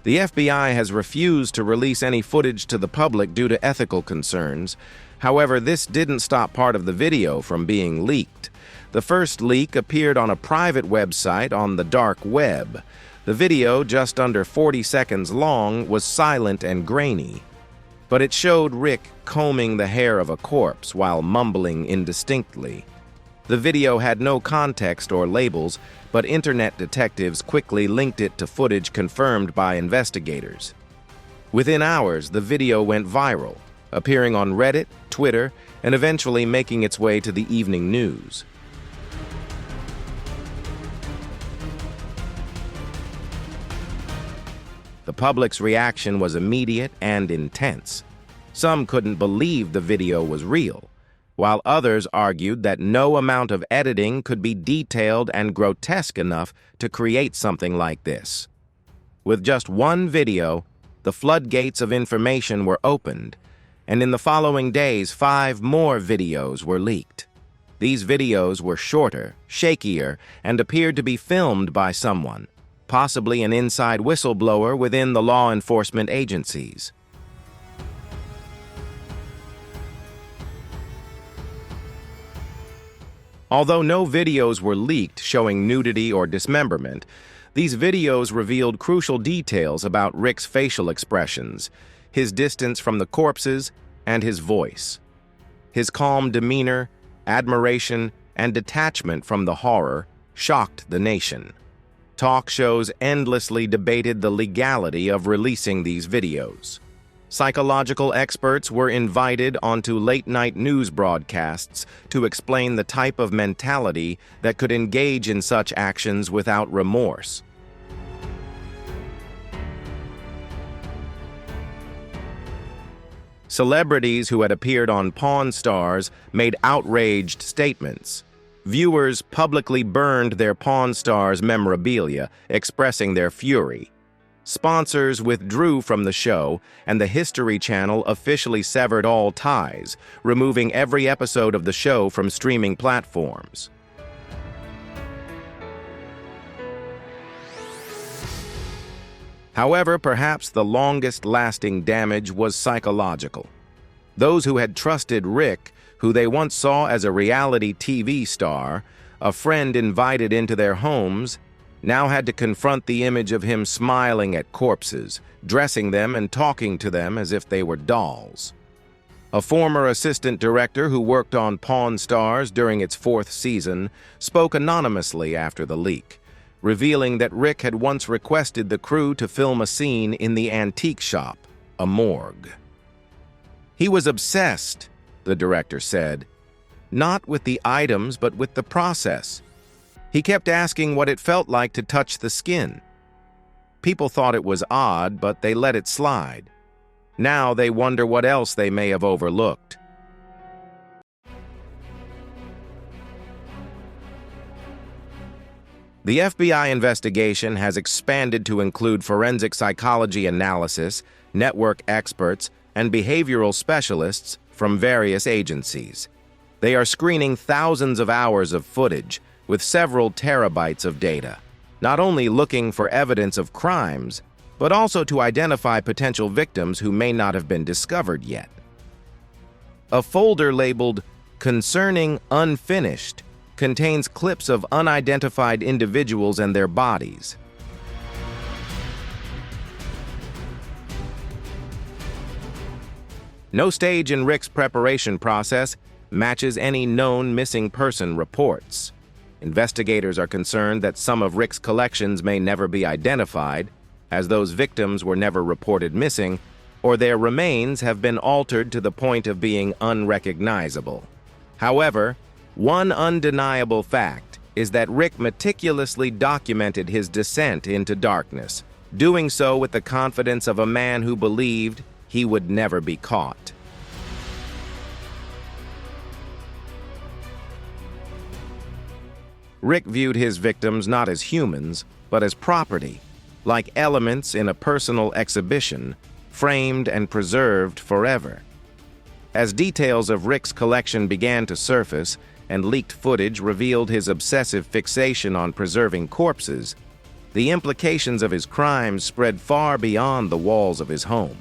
The FBI has refused to release any footage to the public due to ethical concerns. However, this didn't stop part of the video from being leaked. The first leak appeared on a private website on the dark web. The video, just under 40 seconds long, was silent and grainy. But it showed Rick combing the hair of a corpse while mumbling indistinctly. The video had no context or labels, but internet detectives quickly linked it to footage confirmed by investigators. Within hours, the video went viral, appearing on Reddit, Twitter, and eventually making its way to the evening news. The public's reaction was immediate and intense. Some couldn't believe the video was real, while others argued that no amount of editing could be detailed and grotesque enough to create something like this. With just one video, the floodgates of information were opened, and in the following days, 5 more videos were leaked. These videos were shorter, shakier, and appeared to be filmed by someone, possibly an inside whistleblower within the law enforcement agencies. Although no videos were leaked showing nudity or dismemberment, these videos revealed crucial details about Rick's facial expressions, his distance from the corpses, and his voice. His calm demeanor, admiration, and detachment from the horror shocked the nation. Talk shows endlessly debated the legality of releasing these videos. Psychological experts were invited onto late-night news broadcasts to explain the type of mentality that could engage in such actions without remorse. Celebrities who had appeared on Pawn Stars made outraged statements. Viewers publicly burned their Pawn Stars memorabilia, expressing their fury. Sponsors withdrew from the show, and the History Channel officially severed all ties, removing every episode of the show from streaming platforms. However, perhaps the longest-lasting damage was psychological. Those who had trusted Rick, who they once saw as a reality TV star, a friend invited into their homes, now had to confront the image of him smiling at corpses, dressing them and talking to them as if they were dolls. A former assistant director who worked on Pawn Stars during its 4th season spoke anonymously after the leak, revealing that Rick had once requested the crew to film a scene in the antique shop, a morgue. He was obsessed, the director said, not with the items but with the process. He kept asking what it felt like to touch the skin. People thought it was odd, but they let it slide. Now they wonder what else they may have overlooked. The FBI investigation has expanded to include forensic psychology analysis, network experts, and behavioral specialists from various agencies. They are screening thousands of hours of footage with several terabytes of data, not only looking for evidence of crimes, but also to identify potential victims who may not have been discovered yet. A folder labeled "Concerning Unfinished" contains clips of unidentified individuals and their bodies. No stage in Rick's preparation process matches any known missing person reports. Investigators are concerned that some of Rick's collections may never be identified, as those victims were never reported missing, or their remains have been altered to the point of being unrecognizable. However, one undeniable fact is that Rick meticulously documented his descent into darkness, doing so with the confidence of a man who believed he would never be caught. Rick viewed his victims not as humans, but as property, like elements in a personal exhibition, framed and preserved forever. As details of Rick's collection began to surface, and leaked footage revealed his obsessive fixation on preserving corpses, the implications of his crimes spread far beyond the walls of his home.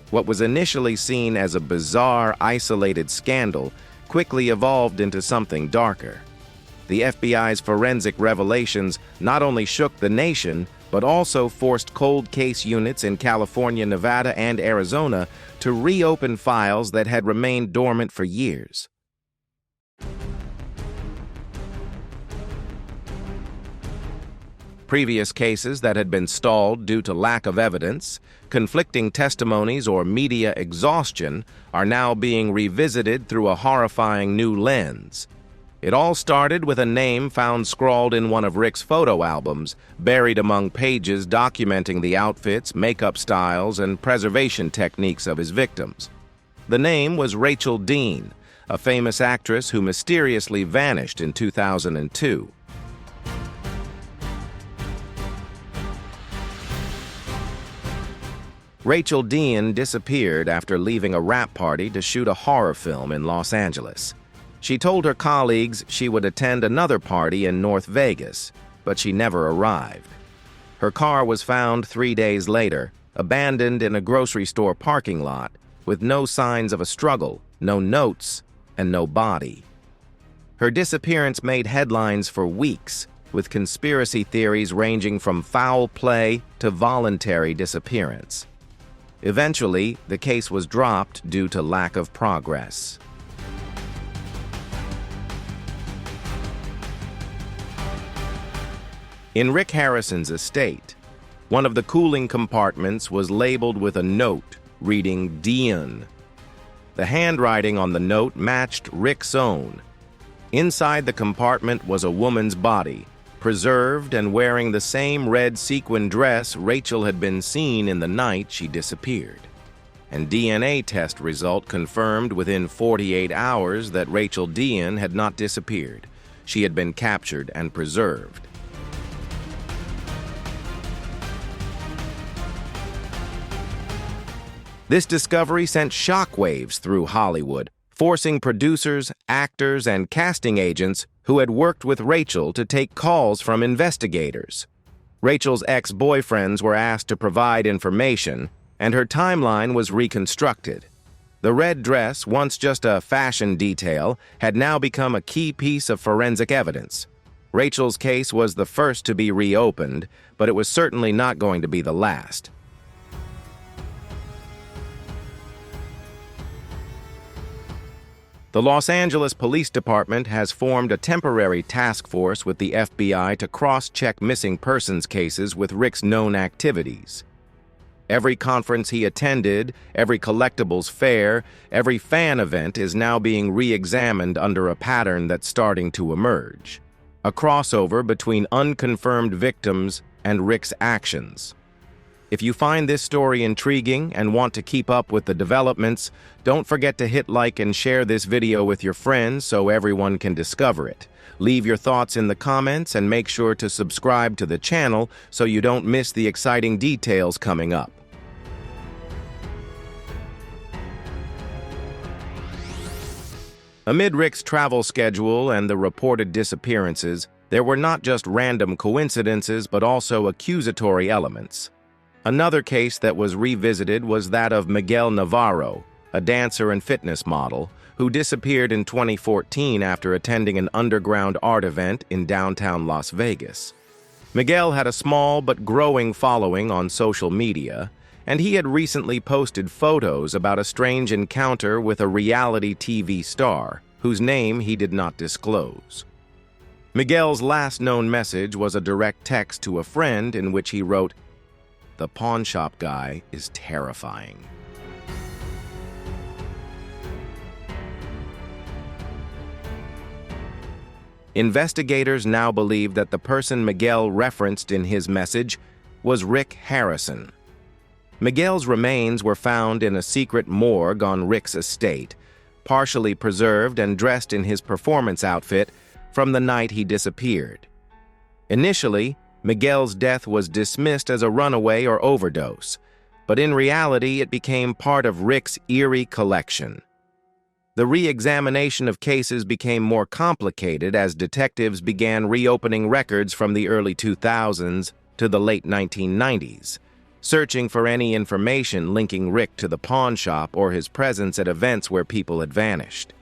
What was initially seen as a bizarre, isolated scandal quickly evolved into something darker. The FBI's forensic revelations not only shook the nation, but also forced cold case units in California, Nevada, and Arizona to reopen files that had remained dormant for years. Previous cases that had been stalled due to lack of evidence, conflicting testimonies, or media exhaustion are now being revisited through a horrifying new lens. It all started with a name found scrawled in one of Rick's photo albums, buried among pages documenting the outfits, makeup styles, and preservation techniques of his victims. The name was Rachel Dean, a famous actress who mysteriously vanished in 2002. Rachel Dean disappeared after leaving a rap party to shoot a horror film in Los Angeles. She told her colleagues she would attend another party in North Vegas, but she never arrived. Her car was found 3 days later, abandoned in a grocery store parking lot, with no signs of a struggle, no notes, and no body. Her disappearance made headlines for weeks, with conspiracy theories ranging from foul play to voluntary disappearance. Eventually, the case was dropped due to lack of progress. In Rick Harrison's estate, one of the cooling compartments was labeled with a note reading "Dean." The handwriting on the note matched Rick's own. Inside the compartment was a woman's body, preserved and wearing the same red sequin dress Rachel had been seen in the night she disappeared. and DNA test result confirmed within 48 hours that Rachel Dean had not disappeared. She had been captured and preserved. This discovery sent shockwaves through Hollywood, forcing producers, actors, and casting agents who had worked with Rachel to take calls from investigators. Rachel's ex-boyfriends were asked to provide information, and her timeline was reconstructed. The red dress, once just a fashion detail, had now become a key piece of forensic evidence. Rachel's case was the first to be reopened, but it was certainly not going to be the last. The Los Angeles Police Department has formed a temporary task force with the FBI to cross-check missing persons cases with Rick's known activities. Every conference he attended, every collectibles fair, every fan event is now being re-examined under a pattern that's starting to emerge. A crossover between unconfirmed victims and Rick's actions. If you find this story intriguing and want to keep up with the developments, don't forget to hit like and share this video with your friends so everyone can discover it. Leave your thoughts in the comments and make sure to subscribe to the channel so you don't miss the exciting details coming up. Amid Rick's travel schedule and the reported disappearances, there were not just random coincidences but also accusatory elements. Another case that was revisited was that of Miguel Navarro, a dancer and fitness model, who disappeared in 2014 after attending an underground art event in downtown Las Vegas. Miguel had a small but growing following on social media, and he had recently posted photos about a strange encounter with a reality TV star, whose name he did not disclose. Miguel's last known message was a direct text to a friend in which he wrote, "The pawn shop guy is terrifying." Investigators now believe that the person Miguel referenced in his message was Rick Harrison. Miguel's remains were found in a secret morgue on Rick's estate, partially preserved and dressed in his performance outfit from the night he disappeared. Initially, Miguel's death was dismissed as a runaway or overdose, but in reality it became part of Rick's eerie collection. The re-examination of cases became more complicated as detectives began reopening records from the early 2000s to the late 1990s, searching for any information linking Rick to the pawn shop or his presence at events where people had vanished.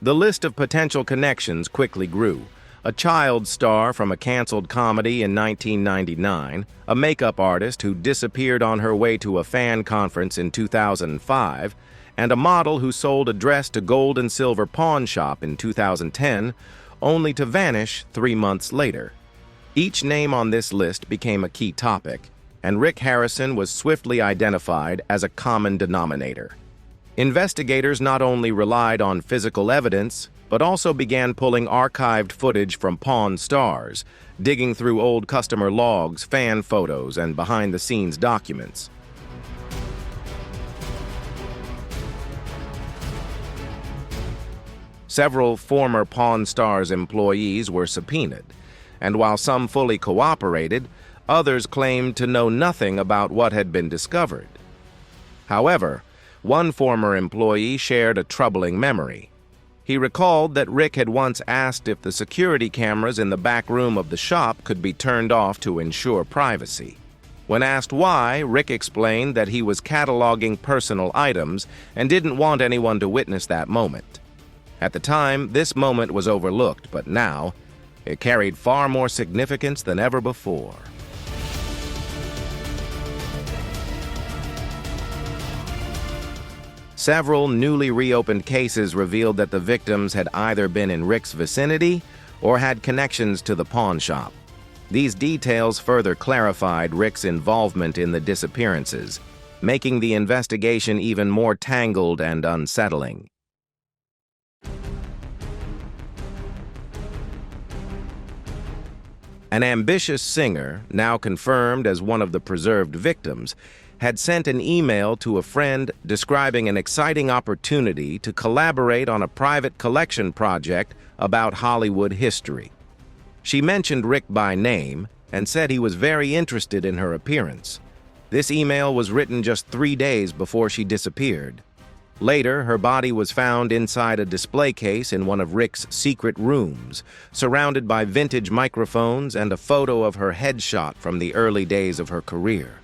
The list of potential connections quickly grew. A child star from a canceled comedy in 1999, a makeup artist who disappeared on her way to a fan conference in 2005, and a model who sold a dress to gold and silver pawn shop in 2010, only to vanish 3 months later. Each name on this list became a key topic, and Rick Harrison was swiftly identified as a common denominator. Investigators not only relied on physical evidence, but also began pulling archived footage from Pawn Stars, digging through old customer logs, fan photos, and behind-the-scenes documents. Several former Pawn Stars employees were subpoenaed, and while some fully cooperated, others claimed to know nothing about what had been discovered. However, one former employee shared a troubling memory. He recalled that Rick had once asked if the security cameras in the back room of the shop could be turned off to ensure privacy. When asked why, Rick explained that he was cataloging personal items and didn't want anyone to witness that moment. At the time, this moment was overlooked, but now, it carried far more significance than ever before. Several newly reopened cases revealed that the victims had either been in Rick's vicinity or had connections to the pawn shop. These details further clarified Rick's involvement in the disappearances, making the investigation even more tangled and unsettling. An ambitious singer, now confirmed as one of the preserved victims, had sent an email to a friend describing an exciting opportunity to collaborate on a private collection project about Hollywood history. She mentioned Rick by name and said he was very interested in her appearance. This email was written just 3 days before she disappeared. Later, her body was found inside a display case in one of Rick's secret rooms, surrounded by vintage microphones and a photo of her headshot from the early days of her career.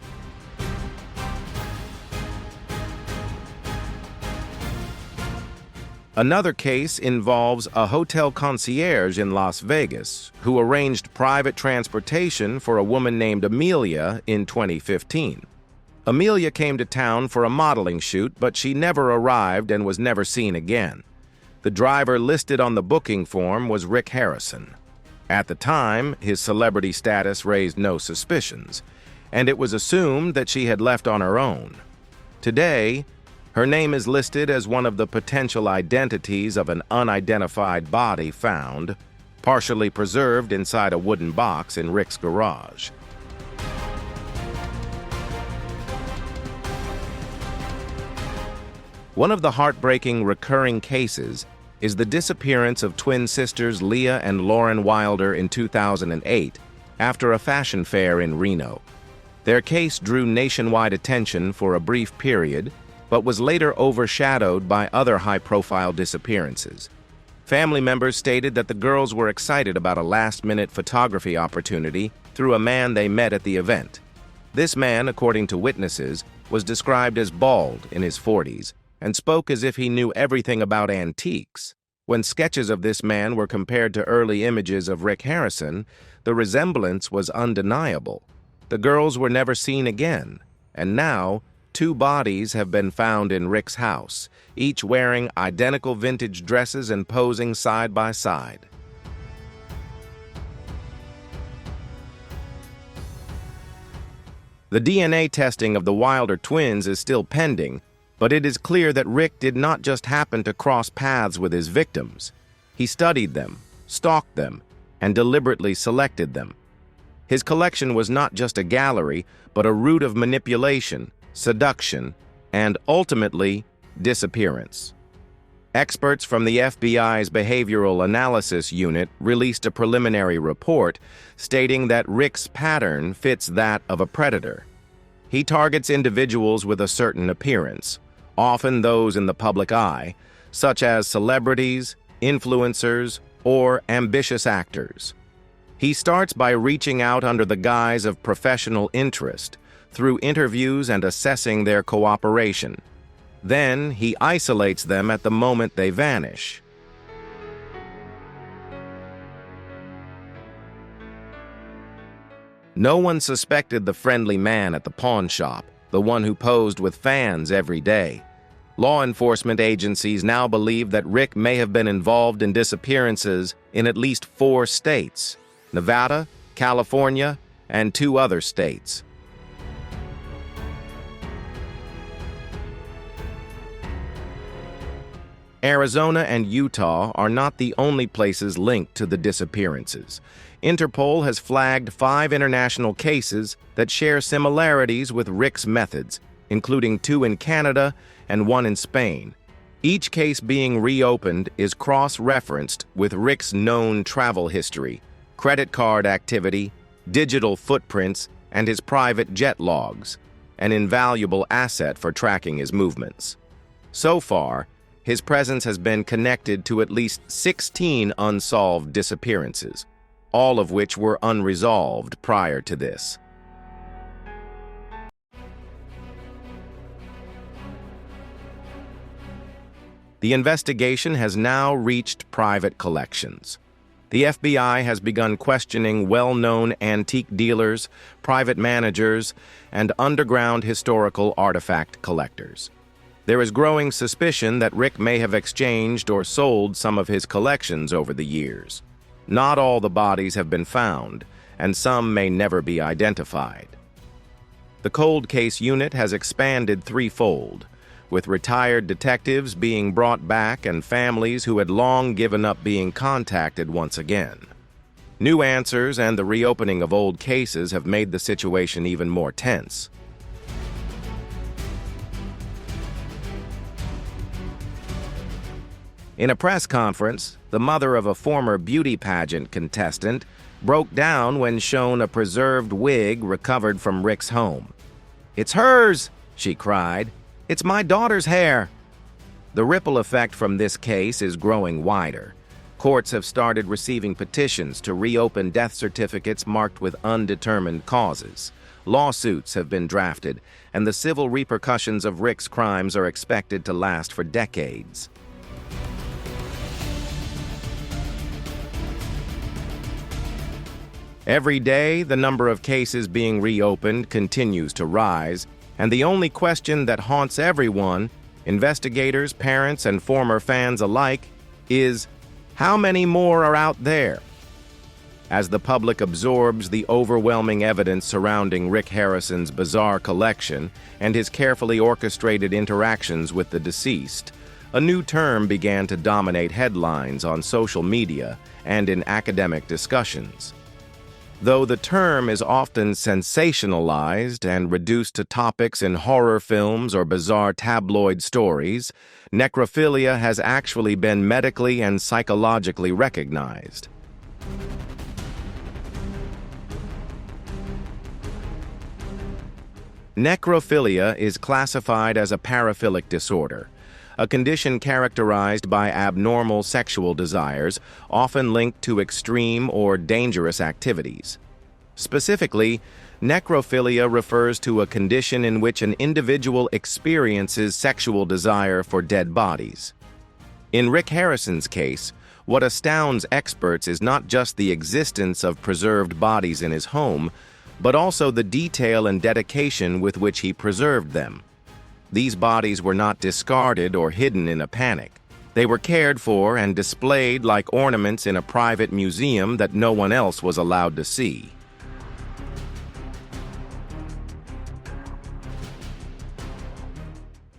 Another case involves a hotel concierge in Las Vegas who arranged private transportation for a woman named Amelia in 2015. Amelia came to town for a modeling shoot, but she never arrived and was never seen again. The driver listed on the booking form was Rick Harrison. At the time, his celebrity status raised no suspicions, and it was assumed that she had left on her own. Today, her name is listed as one of the potential identities of an unidentified body found, partially preserved inside a wooden box in Rick's garage. One of the heartbreaking recurring cases is the disappearance of twin sisters Leah and Lauren Wilder in 2008 after a fashion fair in Reno. Their case drew nationwide attention for a brief period, but was later overshadowed by other high-profile disappearances. Family members stated that the girls were excited about a last-minute photography opportunity through a man they met at the event. This man, according to witnesses, was described as bald in his 40s and spoke as if he knew everything about antiques. When sketches of this man were compared to early images of Rick Harrison, the resemblance was undeniable. The girls were never seen again, and now 2 bodies have been found in Rick's house, each wearing identical vintage dresses and posing side by side. The DNA testing of the Wilder twins is still pending, but it is clear that Rick did not just happen to cross paths with his victims. He studied them, stalked them, and deliberately selected them. His collection was not just a gallery, but a route of manipulation, seduction, and ultimately, disappearance. Experts from the FBI's Behavioral Analysis Unit released a preliminary report stating that Rick's pattern fits that of a predator. He targets individuals with a certain appearance, often those in the public eye, such as celebrities, influencers, or ambitious actors. He starts by reaching out under the guise of professional interest, through interviews and assessing their cooperation. Then, he isolates them at the moment they vanish. No one suspected the friendly man at the pawn shop, the one who posed with fans every day. Law enforcement agencies now believe that Rick may have been involved in disappearances in at least 4 states: Nevada, California, and 2 other states. Arizona and Utah are not the only places linked to the disappearances. Interpol has flagged 5 international cases that share similarities with Rick's methods, including 2 in Canada and 1 in Spain. Each case being reopened is cross-referenced with Rick's known travel history, credit card activity, digital footprints, and his private jet logs, an invaluable asset for tracking his movements. So far, his presence has been connected to at least 16 unsolved disappearances, all of which were unresolved prior to this. The investigation has now reached private collections. The FBI has begun questioning well-known antique dealers, private managers, and underground historical artifact collectors. There is growing suspicion that Rick may have exchanged or sold some of his collections over the years. Not all the bodies have been found, and some may never be identified. The cold case unit has expanded threefold, with retired detectives being brought back and families who had long given up being contacted once again. New answers and the reopening of old cases have made the situation even more tense. In a press conference, the mother of a former beauty pageant contestant broke down when shown a preserved wig recovered from Rick's home. "It's hers!" she cried. "It's my daughter's hair!" The ripple effect from this case is growing wider. Courts have started receiving petitions to reopen death certificates marked with undetermined causes. Lawsuits have been drafted, and the civil repercussions of Rick's crimes are expected to last for decades. Every day, the number of cases being reopened continues to rise, and the only question that haunts everyone, investigators, parents, and former fans alike, is how many more are out there? As the public absorbs the overwhelming evidence surrounding Rick Harrison's bizarre collection and his carefully orchestrated interactions with the deceased, a new term began to dominate headlines on social media and in academic discussions. Though the term is often sensationalized and reduced to topics in horror films or bizarre tabloid stories, necrophilia has actually been medically and psychologically recognized. Necrophilia is classified as a paraphilic disorder, a condition characterized by abnormal sexual desires, often linked to extreme or dangerous activities. Specifically, necrophilia refers to a condition in which an individual experiences sexual desire for dead bodies. In Rick Harrison's case, what astounds experts is not just the existence of preserved bodies in his home, but also the detail and dedication with which he preserved them. These bodies were not discarded or hidden in a panic. They were cared for and displayed like ornaments in a private museum that no one else was allowed to see.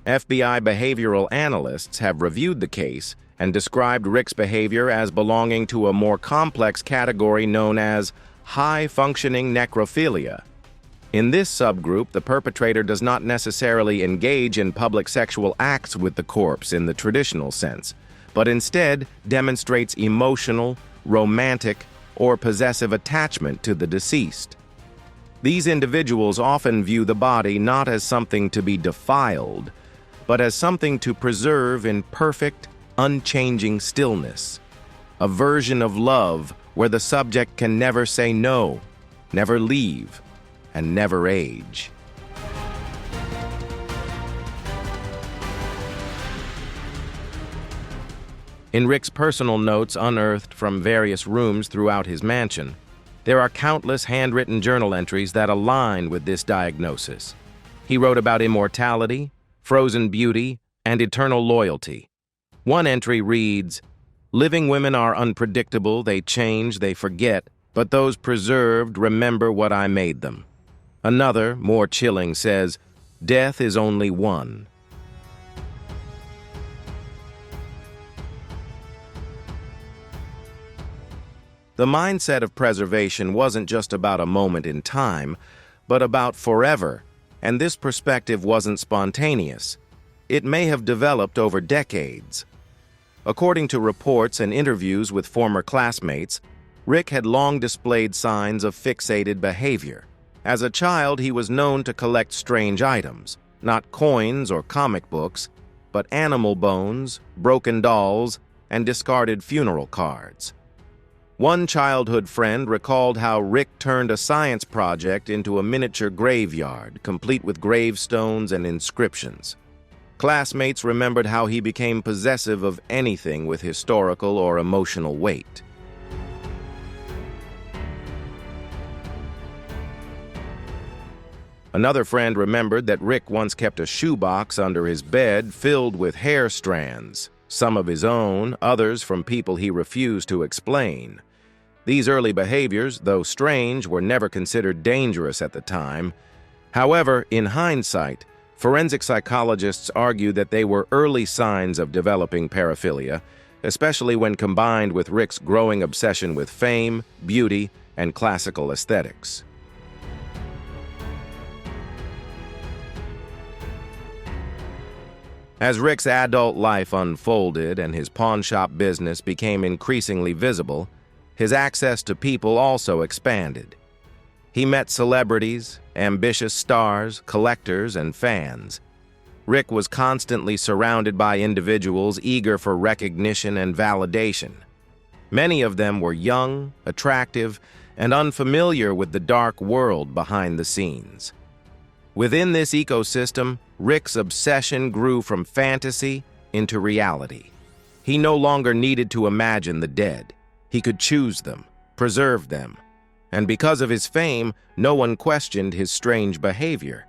FBI behavioral analysts have reviewed the case and described Rick's behavior as belonging to a more complex category known as high-functioning necrophilia. In this subgroup, the perpetrator does not necessarily engage in public sexual acts with the corpse in the traditional sense, but instead demonstrates emotional, romantic, or possessive attachment to the deceased. These individuals often view the body not as something to be defiled, but as something to preserve in perfect, unchanging stillness. A version of love where the subject can never say no, never leave, and never age. In Rick's personal notes unearthed from various rooms throughout his mansion, there are countless handwritten journal entries that align with this diagnosis. He wrote about immortality, frozen beauty, and eternal loyalty. One entry reads, "Living women are unpredictable, they change, they forget, but those preserved remember what I made them." Another, more chilling, says, "Death is only one." The mindset of preservation wasn't just about a moment in time, but about forever, and this perspective wasn't spontaneous. It may have developed over decades. According to reports and interviews with former classmates, Rick had long displayed signs of fixated behavior. As a child, he was known to collect strange items, not coins or comic books, but animal bones, broken dolls, and discarded funeral cards. One childhood friend recalled how Rick turned a science project into a miniature graveyard, complete with gravestones and inscriptions. Classmates remembered how he became possessive of anything with historical or emotional weight. Another friend remembered that Rick once kept a shoebox under his bed filled with hair strands, some of his own, others from people he refused to explain. These early behaviors, though strange, were never considered dangerous at the time. However, in hindsight, forensic psychologists argue that they were early signs of developing paraphilia, especially when combined with Rick's growing obsession with fame, beauty, and classical aesthetics. As Rick's adult life unfolded and his pawnshop business became increasingly visible, his access to people also expanded. He met celebrities, ambitious stars, collectors, and fans. Rick was constantly surrounded by individuals eager for recognition and validation. Many of them were young, attractive, and unfamiliar with the dark world behind the scenes. Within this ecosystem, Rick's obsession grew from fantasy into reality. He no longer needed to imagine the dead. He could choose them, preserve them, and because of his fame, no one questioned his strange behavior.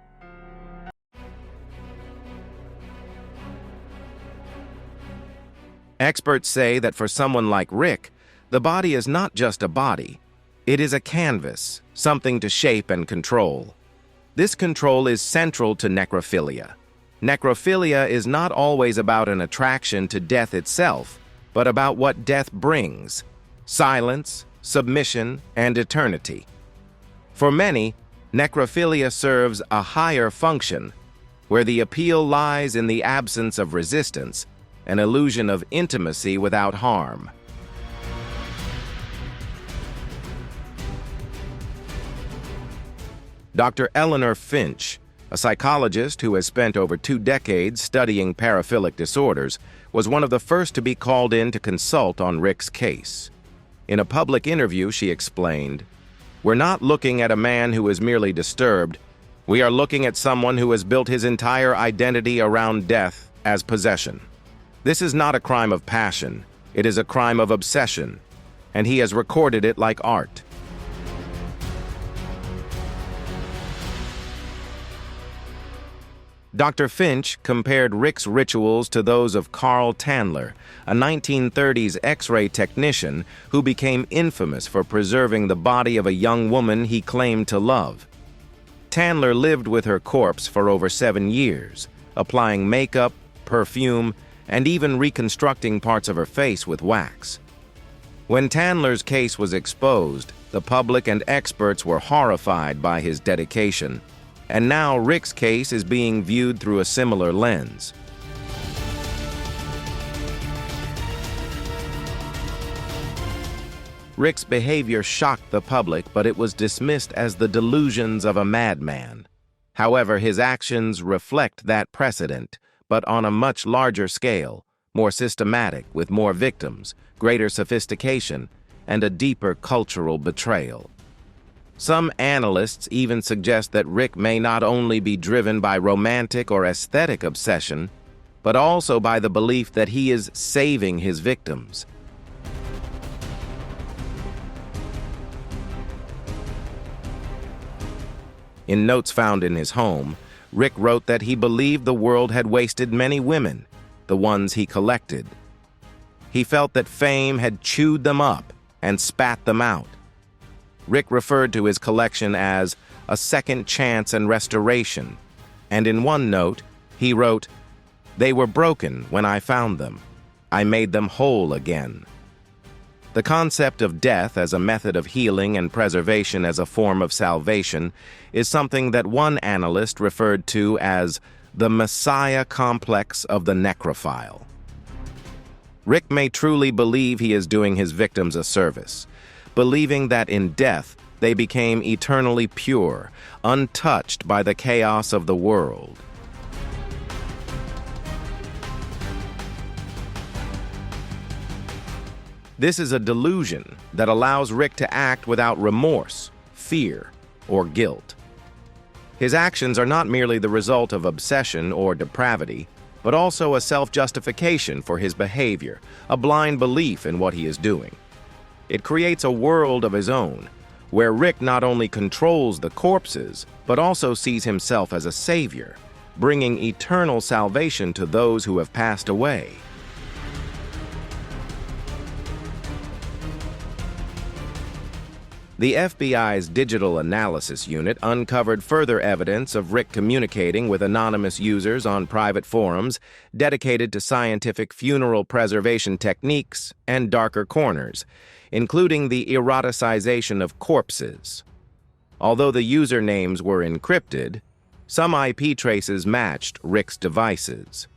Experts say that for someone like Rick, the body is not just a body. It is a canvas, something to shape and control. This control is central to necrophilia. Necrophilia is not always about an attraction to death itself, but about what death brings: silence, submission, and eternity. For many, necrophilia serves a higher function, where the appeal lies in the absence of resistance, an illusion of intimacy without harm. Dr. Eleanor Finch, a psychologist who has spent over 2 decades studying paraphilic disorders, was one of the first to be called in to consult on Rick's case. In a public interview, she explained, "We're not looking at a man who is merely disturbed. We are looking at someone who has built his entire identity around death as possession. This is not a crime of passion. It is a crime of obsession, and he has recorded it like art." Dr. Finch compared Rick's rituals to those of Carl Tandler, a 1930s X-ray technician who became infamous for preserving the body of a young woman he claimed to love. Tandler lived with her corpse for over 7 years, applying makeup, perfume, and even reconstructing parts of her face with wax. When Tandler's case was exposed, the public and experts were horrified by his dedication. And now Rick's case is being viewed through a similar lens. Rick's behavior shocked the public, but it was dismissed as the delusions of a madman. However, his actions reflect that precedent, but on a much larger scale, more systematic, with more victims, greater sophistication, and a deeper cultural betrayal. Some analysts even suggest that Rick may not only be driven by romantic or aesthetic obsession, but also by the belief that he is saving his victims. In notes found in his home, Rick wrote that he believed the world had wasted many women, the ones he collected. He felt that fame had chewed them up and spat them out. Rick referred to his collection as a second chance and restoration, and in one note, he wrote, "They were broken when I found them. I made them whole again." The concept of death as a method of healing and preservation as a form of salvation is something that one analyst referred to as the Messiah complex of the necrophile. Rick may truly believe he is doing his victims a service, believing that in death they became eternally pure, untouched by the chaos of the world. This is a delusion that allows Rick to act without remorse, fear, or guilt. His actions are not merely the result of obsession or depravity, but also a self-justification for his behavior, a blind belief in what he is doing. It creates a world of his own, where Rick not only controls the corpses, but also sees himself as a savior, bringing eternal salvation to those who have passed away. The FBI's Digital Analysis Unit uncovered further evidence of Rick communicating with anonymous users on private forums dedicated to scientific funeral preservation techniques and darker corners, including the eroticization of corpses. Although the usernames were encrypted, some IP traces matched Rick's devices.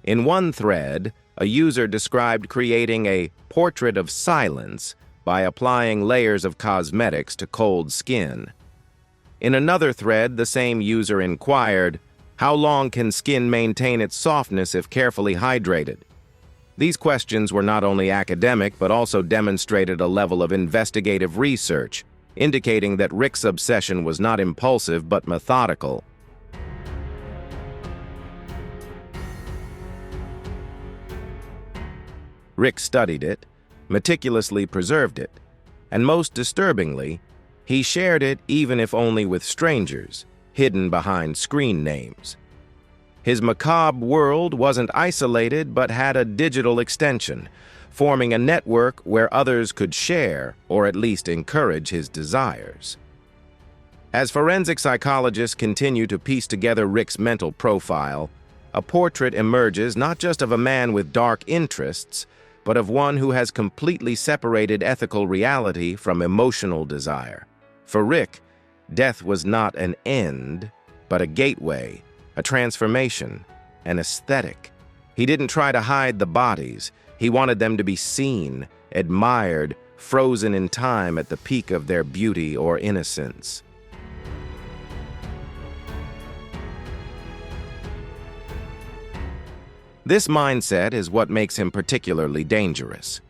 In one thread, a user described creating a portrait of silence by applying layers of cosmetics to cold skin. In another thread, the same user inquired, "How long can skin maintain its softness if carefully hydrated?" These questions were not only academic but also demonstrated a level of investigative research, indicating that Rick's obsession was not impulsive but methodical. Rick studied it, meticulously preserved it, and most disturbingly, he shared it even if only with strangers, hidden behind screen names. His macabre world wasn't isolated but had a digital extension, forming a network where others could share or at least encourage his desires. As forensic psychologists continue to piece together Rick's mental profile, a portrait emerges not just of a man with dark interests, but of one who has completely separated ethical reality from emotional desire. For Rick, death was not an end, but a gateway, a transformation, an aesthetic. He didn't try to hide the bodies. He wanted them to be seen, admired, frozen in time at the peak of their beauty or innocence. This mindset is what makes him particularly dangerous.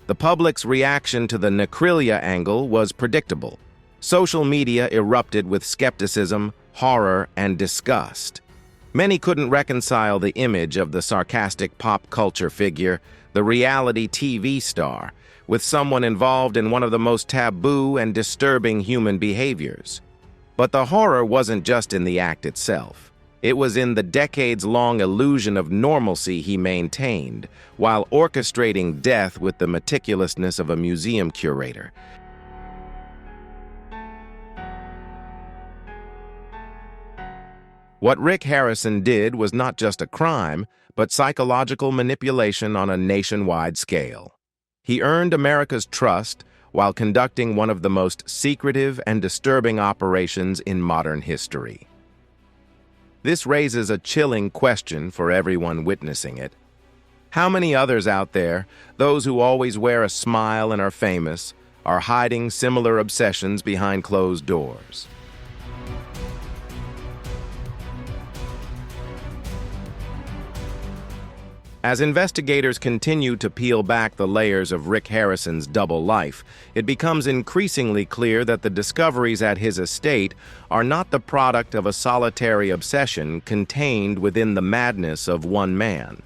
The public's reaction to the necrophilia angle was predictable. Social media erupted with skepticism, horror, and disgust. Many couldn't reconcile the image of the sarcastic pop culture figure, the reality TV star, with someone involved in one of the most taboo and disturbing human behaviors. But the horror wasn't just in the act itself. It was in the decades-long illusion of normalcy he maintained, while orchestrating death with the meticulousness of a museum curator. What Rick Harrison did was not just a crime, but psychological manipulation on a nationwide scale. He earned America's trust while conducting one of the most secretive and disturbing operations in modern history. This raises a chilling question for everyone witnessing it. How many others out there, those who always wear a smile and are famous, are hiding similar obsessions behind closed doors? As investigators continue to peel back the layers of Rick Harrison's double life, it becomes increasingly clear that the discoveries at his estate are not the product of a solitary obsession contained within the madness of one man.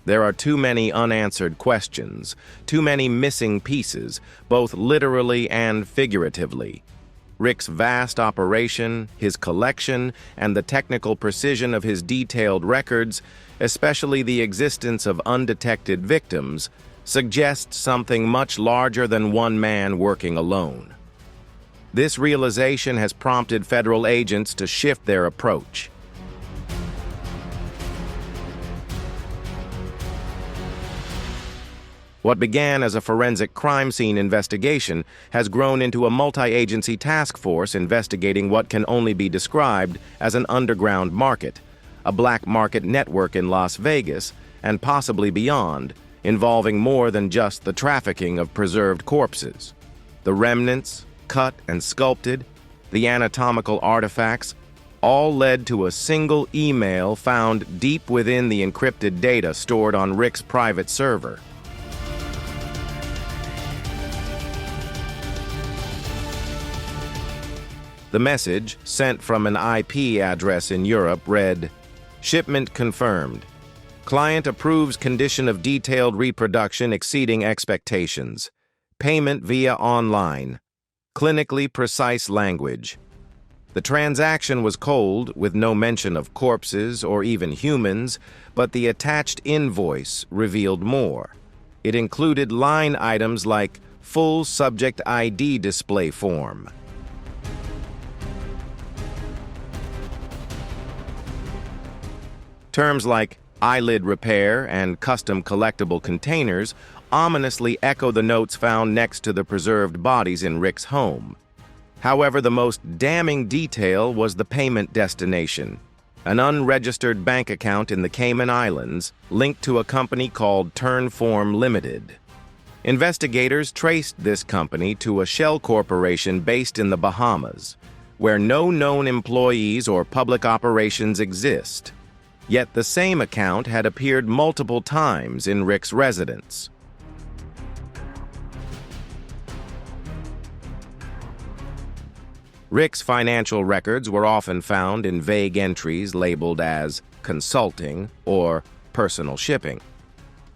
There are too many unanswered questions, too many missing pieces, both literally and figuratively. Rick's vast operation, his collection, and the technical precision of his detailed records, especially the existence of undetected victims, suggest something much larger than one man working alone. This realization has prompted federal agents to shift their approach. What began as a forensic crime scene investigation has grown into a multi-agency task force investigating what can only be described as an underground market, a black market network in Las Vegas, and possibly beyond, involving more than just the trafficking of preserved corpses. The remnants, cut and sculpted, the anatomical artifacts, all led to a single email found deep within the encrypted data stored on Rick's private server. The message, sent from an IP address in Europe, read, "Shipment confirmed. Client approves condition of detailed reproduction exceeding expectations. Payment via online. Clinically precise language." The transaction was cold, with no mention of corpses or even humans, but the attached invoice revealed more. It included line items like full subject ID display form. Terms like eyelid repair and custom collectible containers ominously echo the notes found next to the preserved bodies in Rick's home. However, the most damning detail was the payment destination, an unregistered bank account in the Cayman Islands linked to a company called Turnform Limited. Investigators traced this company to a shell corporation based in the Bahamas, where no known employees or public operations exist. Yet the same account had appeared multiple times in Rick's residence. Rick's financial records were often found in vague entries labeled as consulting or personal shipping.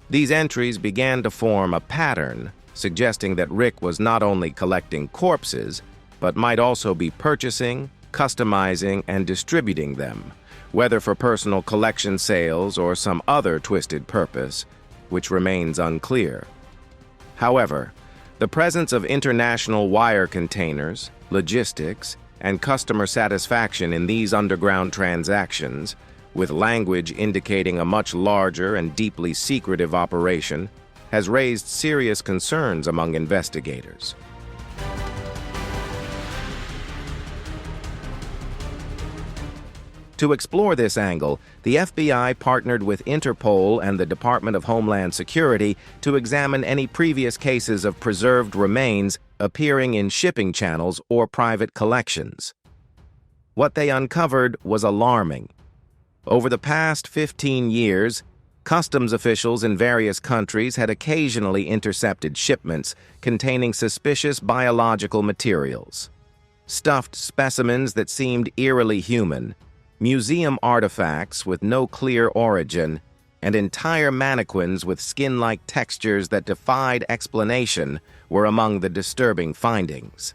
These entries began to form a pattern, suggesting that Rick was not only collecting corpses, but might also be purchasing, customizing, and distributing them, whether for personal collection sales or some other twisted purpose, which remains unclear. However, the presence of international wire containers, logistics, and customer satisfaction in these underground transactions, with language indicating a much larger and deeply secretive operation, has raised serious concerns among investigators. To explore this angle, the FBI partnered with Interpol and the Department of Homeland Security to examine any previous cases of preserved remains appearing in shipping channels or private collections. What they uncovered was alarming. Over the past 15 years, customs officials in various countries had occasionally intercepted shipments containing suspicious biological materials. Stuffed specimens that seemed eerily human, museum artifacts with no clear origin, and entire mannequins with skin-like textures that defied explanation were among the disturbing findings.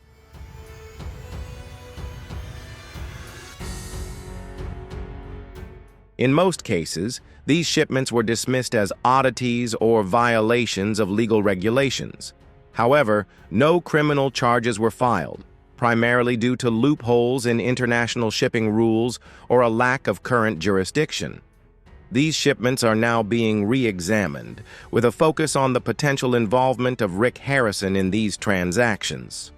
In most cases, these shipments were dismissed as oddities or violations of legal regulations. However, no criminal charges were filed, primarily due to loopholes in international shipping rules or a lack of current jurisdiction. These shipments are now being re-examined, with a focus on the potential involvement of Rick Harrison in these transactions.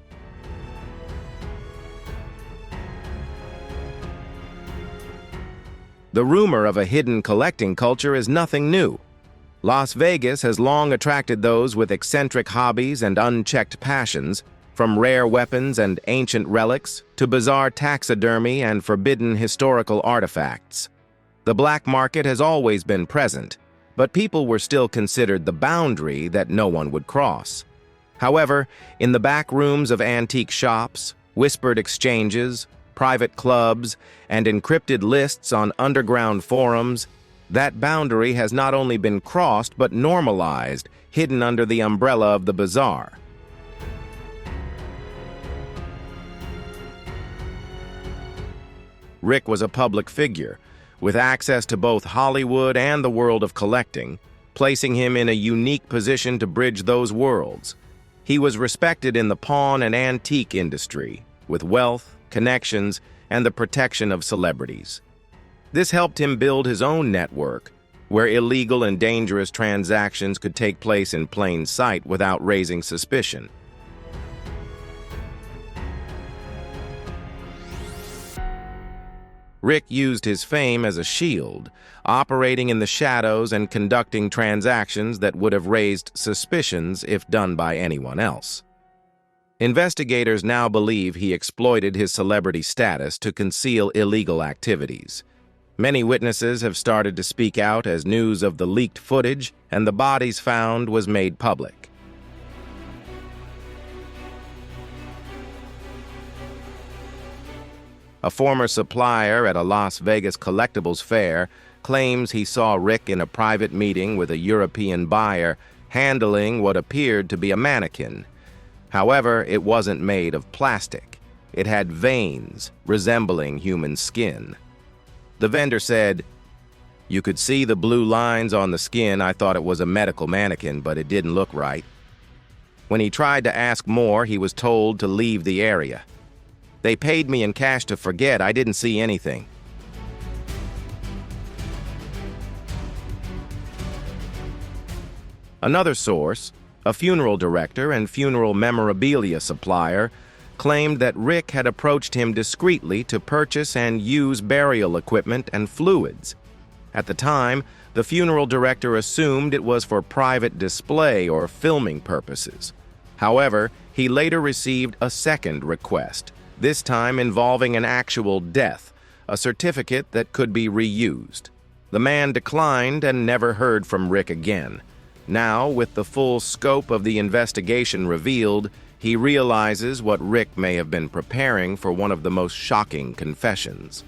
The rumor of a hidden collecting culture is nothing new. Las Vegas has long attracted those with eccentric hobbies and unchecked passions, from rare weapons and ancient relics to bizarre taxidermy and forbidden historical artifacts. The black market has always been present, but people were still considered the boundary that no one would cross. However, in the back rooms of antique shops, whispered exchanges, private clubs, and encrypted lists on underground forums, that boundary has not only been crossed but normalized, hidden under the umbrella of the bizarre. Rick was a public figure, with access to both Hollywood and the world of collecting, placing him in a unique position to bridge those worlds. He was respected in the pawn and antique industry, with wealth, connections, and the protection of celebrities. This helped him build his own network, where illegal and dangerous transactions could take place in plain sight without raising suspicion. Rick used his fame as a shield, operating in the shadows and conducting transactions that would have raised suspicions if done by anyone else. Investigators now believe he exploited his celebrity status to conceal illegal activities. Many witnesses have started to speak out as news of the leaked footage and the bodies found was made public. A former supplier at a Las Vegas collectibles fair claims he saw Rick in a private meeting with a European buyer handling what appeared to be a mannequin. However, it wasn't made of plastic. It had veins resembling human skin. The vendor said, "You could see the blue lines on the skin. I thought it was a medical mannequin, but it didn't look right." When he tried to ask more, he was told to leave the area. They paid me in cash to forget. I didn't see anything. Another source, a funeral director and funeral memorabilia supplier, claimed that Rick had approached him discreetly to purchase and use burial equipment and fluids. At the time, the funeral director assumed it was for private display or filming purposes. However, he later received a second request, this time involving an actual death, a certificate that could be reused. The man declined and never heard from Rick again. Now, with the full scope of the investigation revealed, he realizes what Rick may have been preparing for one of the most shocking confessions.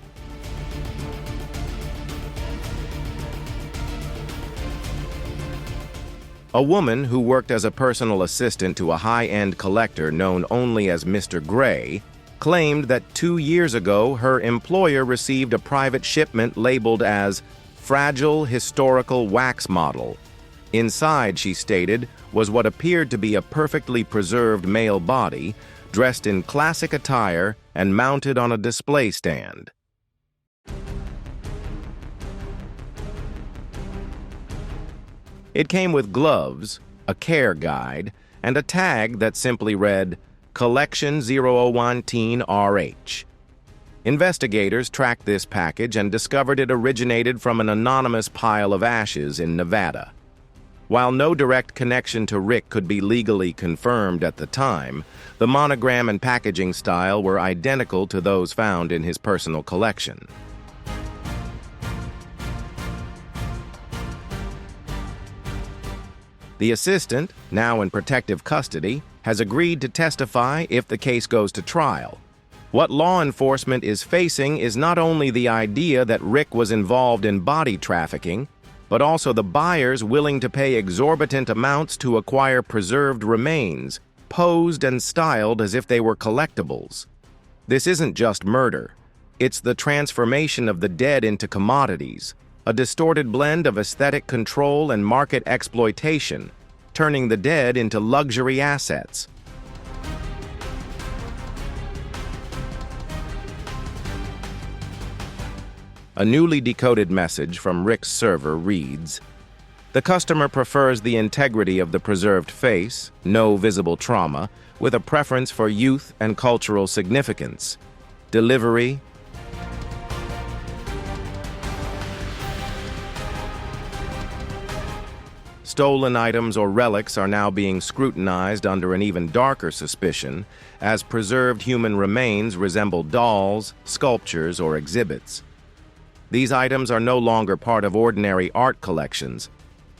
A woman who worked as a personal assistant to a high-end collector known only as Mr. Gray claimed that 2 years ago her employer received a private shipment labeled as fragile historical wax model. Inside, she stated, was what appeared to be a perfectly preserved male body, dressed in classic attire and mounted on a display stand. It came with gloves, a care guide, and a tag that simply read, Collection 001-RH. Investigators tracked this package and discovered it originated from an anonymous pile of ashes in Nevada. While no direct connection to Rick could be legally confirmed at the time, the monogram and packaging style were identical to those found in his personal collection. The assistant, now in protective custody, has agreed to testify if the case goes to trial. What law enforcement is facing is not only the idea that Rick was involved in body trafficking, but also the buyers willing to pay exorbitant amounts to acquire preserved remains, posed and styled as if they were collectibles. This isn't just murder. It's the transformation of the dead into commodities, a distorted blend of aesthetic control and market exploitation, turning the dead into luxury assets. A newly decoded message from Rick's server reads, "The customer prefers the integrity of the preserved face, no visible trauma, with a preference for youth and cultural significance. Delivery." Stolen items or relics are now being scrutinized under an even darker suspicion, as preserved human remains resemble dolls, sculptures, or exhibits. These items are no longer part of ordinary art collections.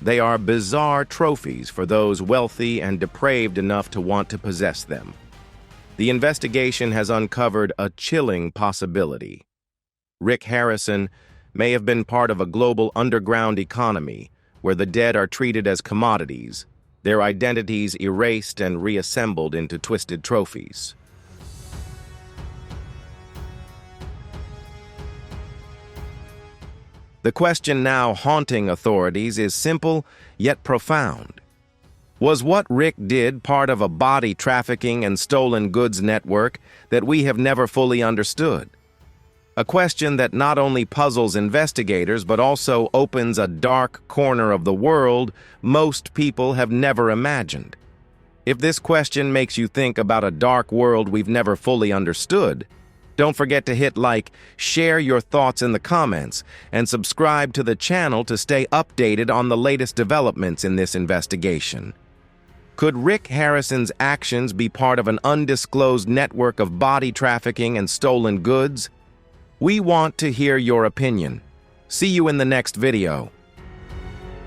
They are bizarre trophies for those wealthy and depraved enough to want to possess them. The investigation has uncovered a chilling possibility. Rick Harrison may have been part of a global underground economy where the dead are treated as commodities, their identities erased and reassembled into twisted trophies. The question now haunting authorities is simple yet profound. Was what Rick did part of a body trafficking and stolen goods network that we have never fully understood? A question that not only puzzles investigators but also opens a dark corner of the world most people have never imagined. If this question makes you think about a dark world we've never fully understood, don't forget to hit like, share your thoughts in the comments, and subscribe to the channel to stay updated on the latest developments in this investigation. Could Rick Harrison's actions be part of an undisclosed network of body trafficking and stolen goods? We want to hear your opinion. See you in the next video.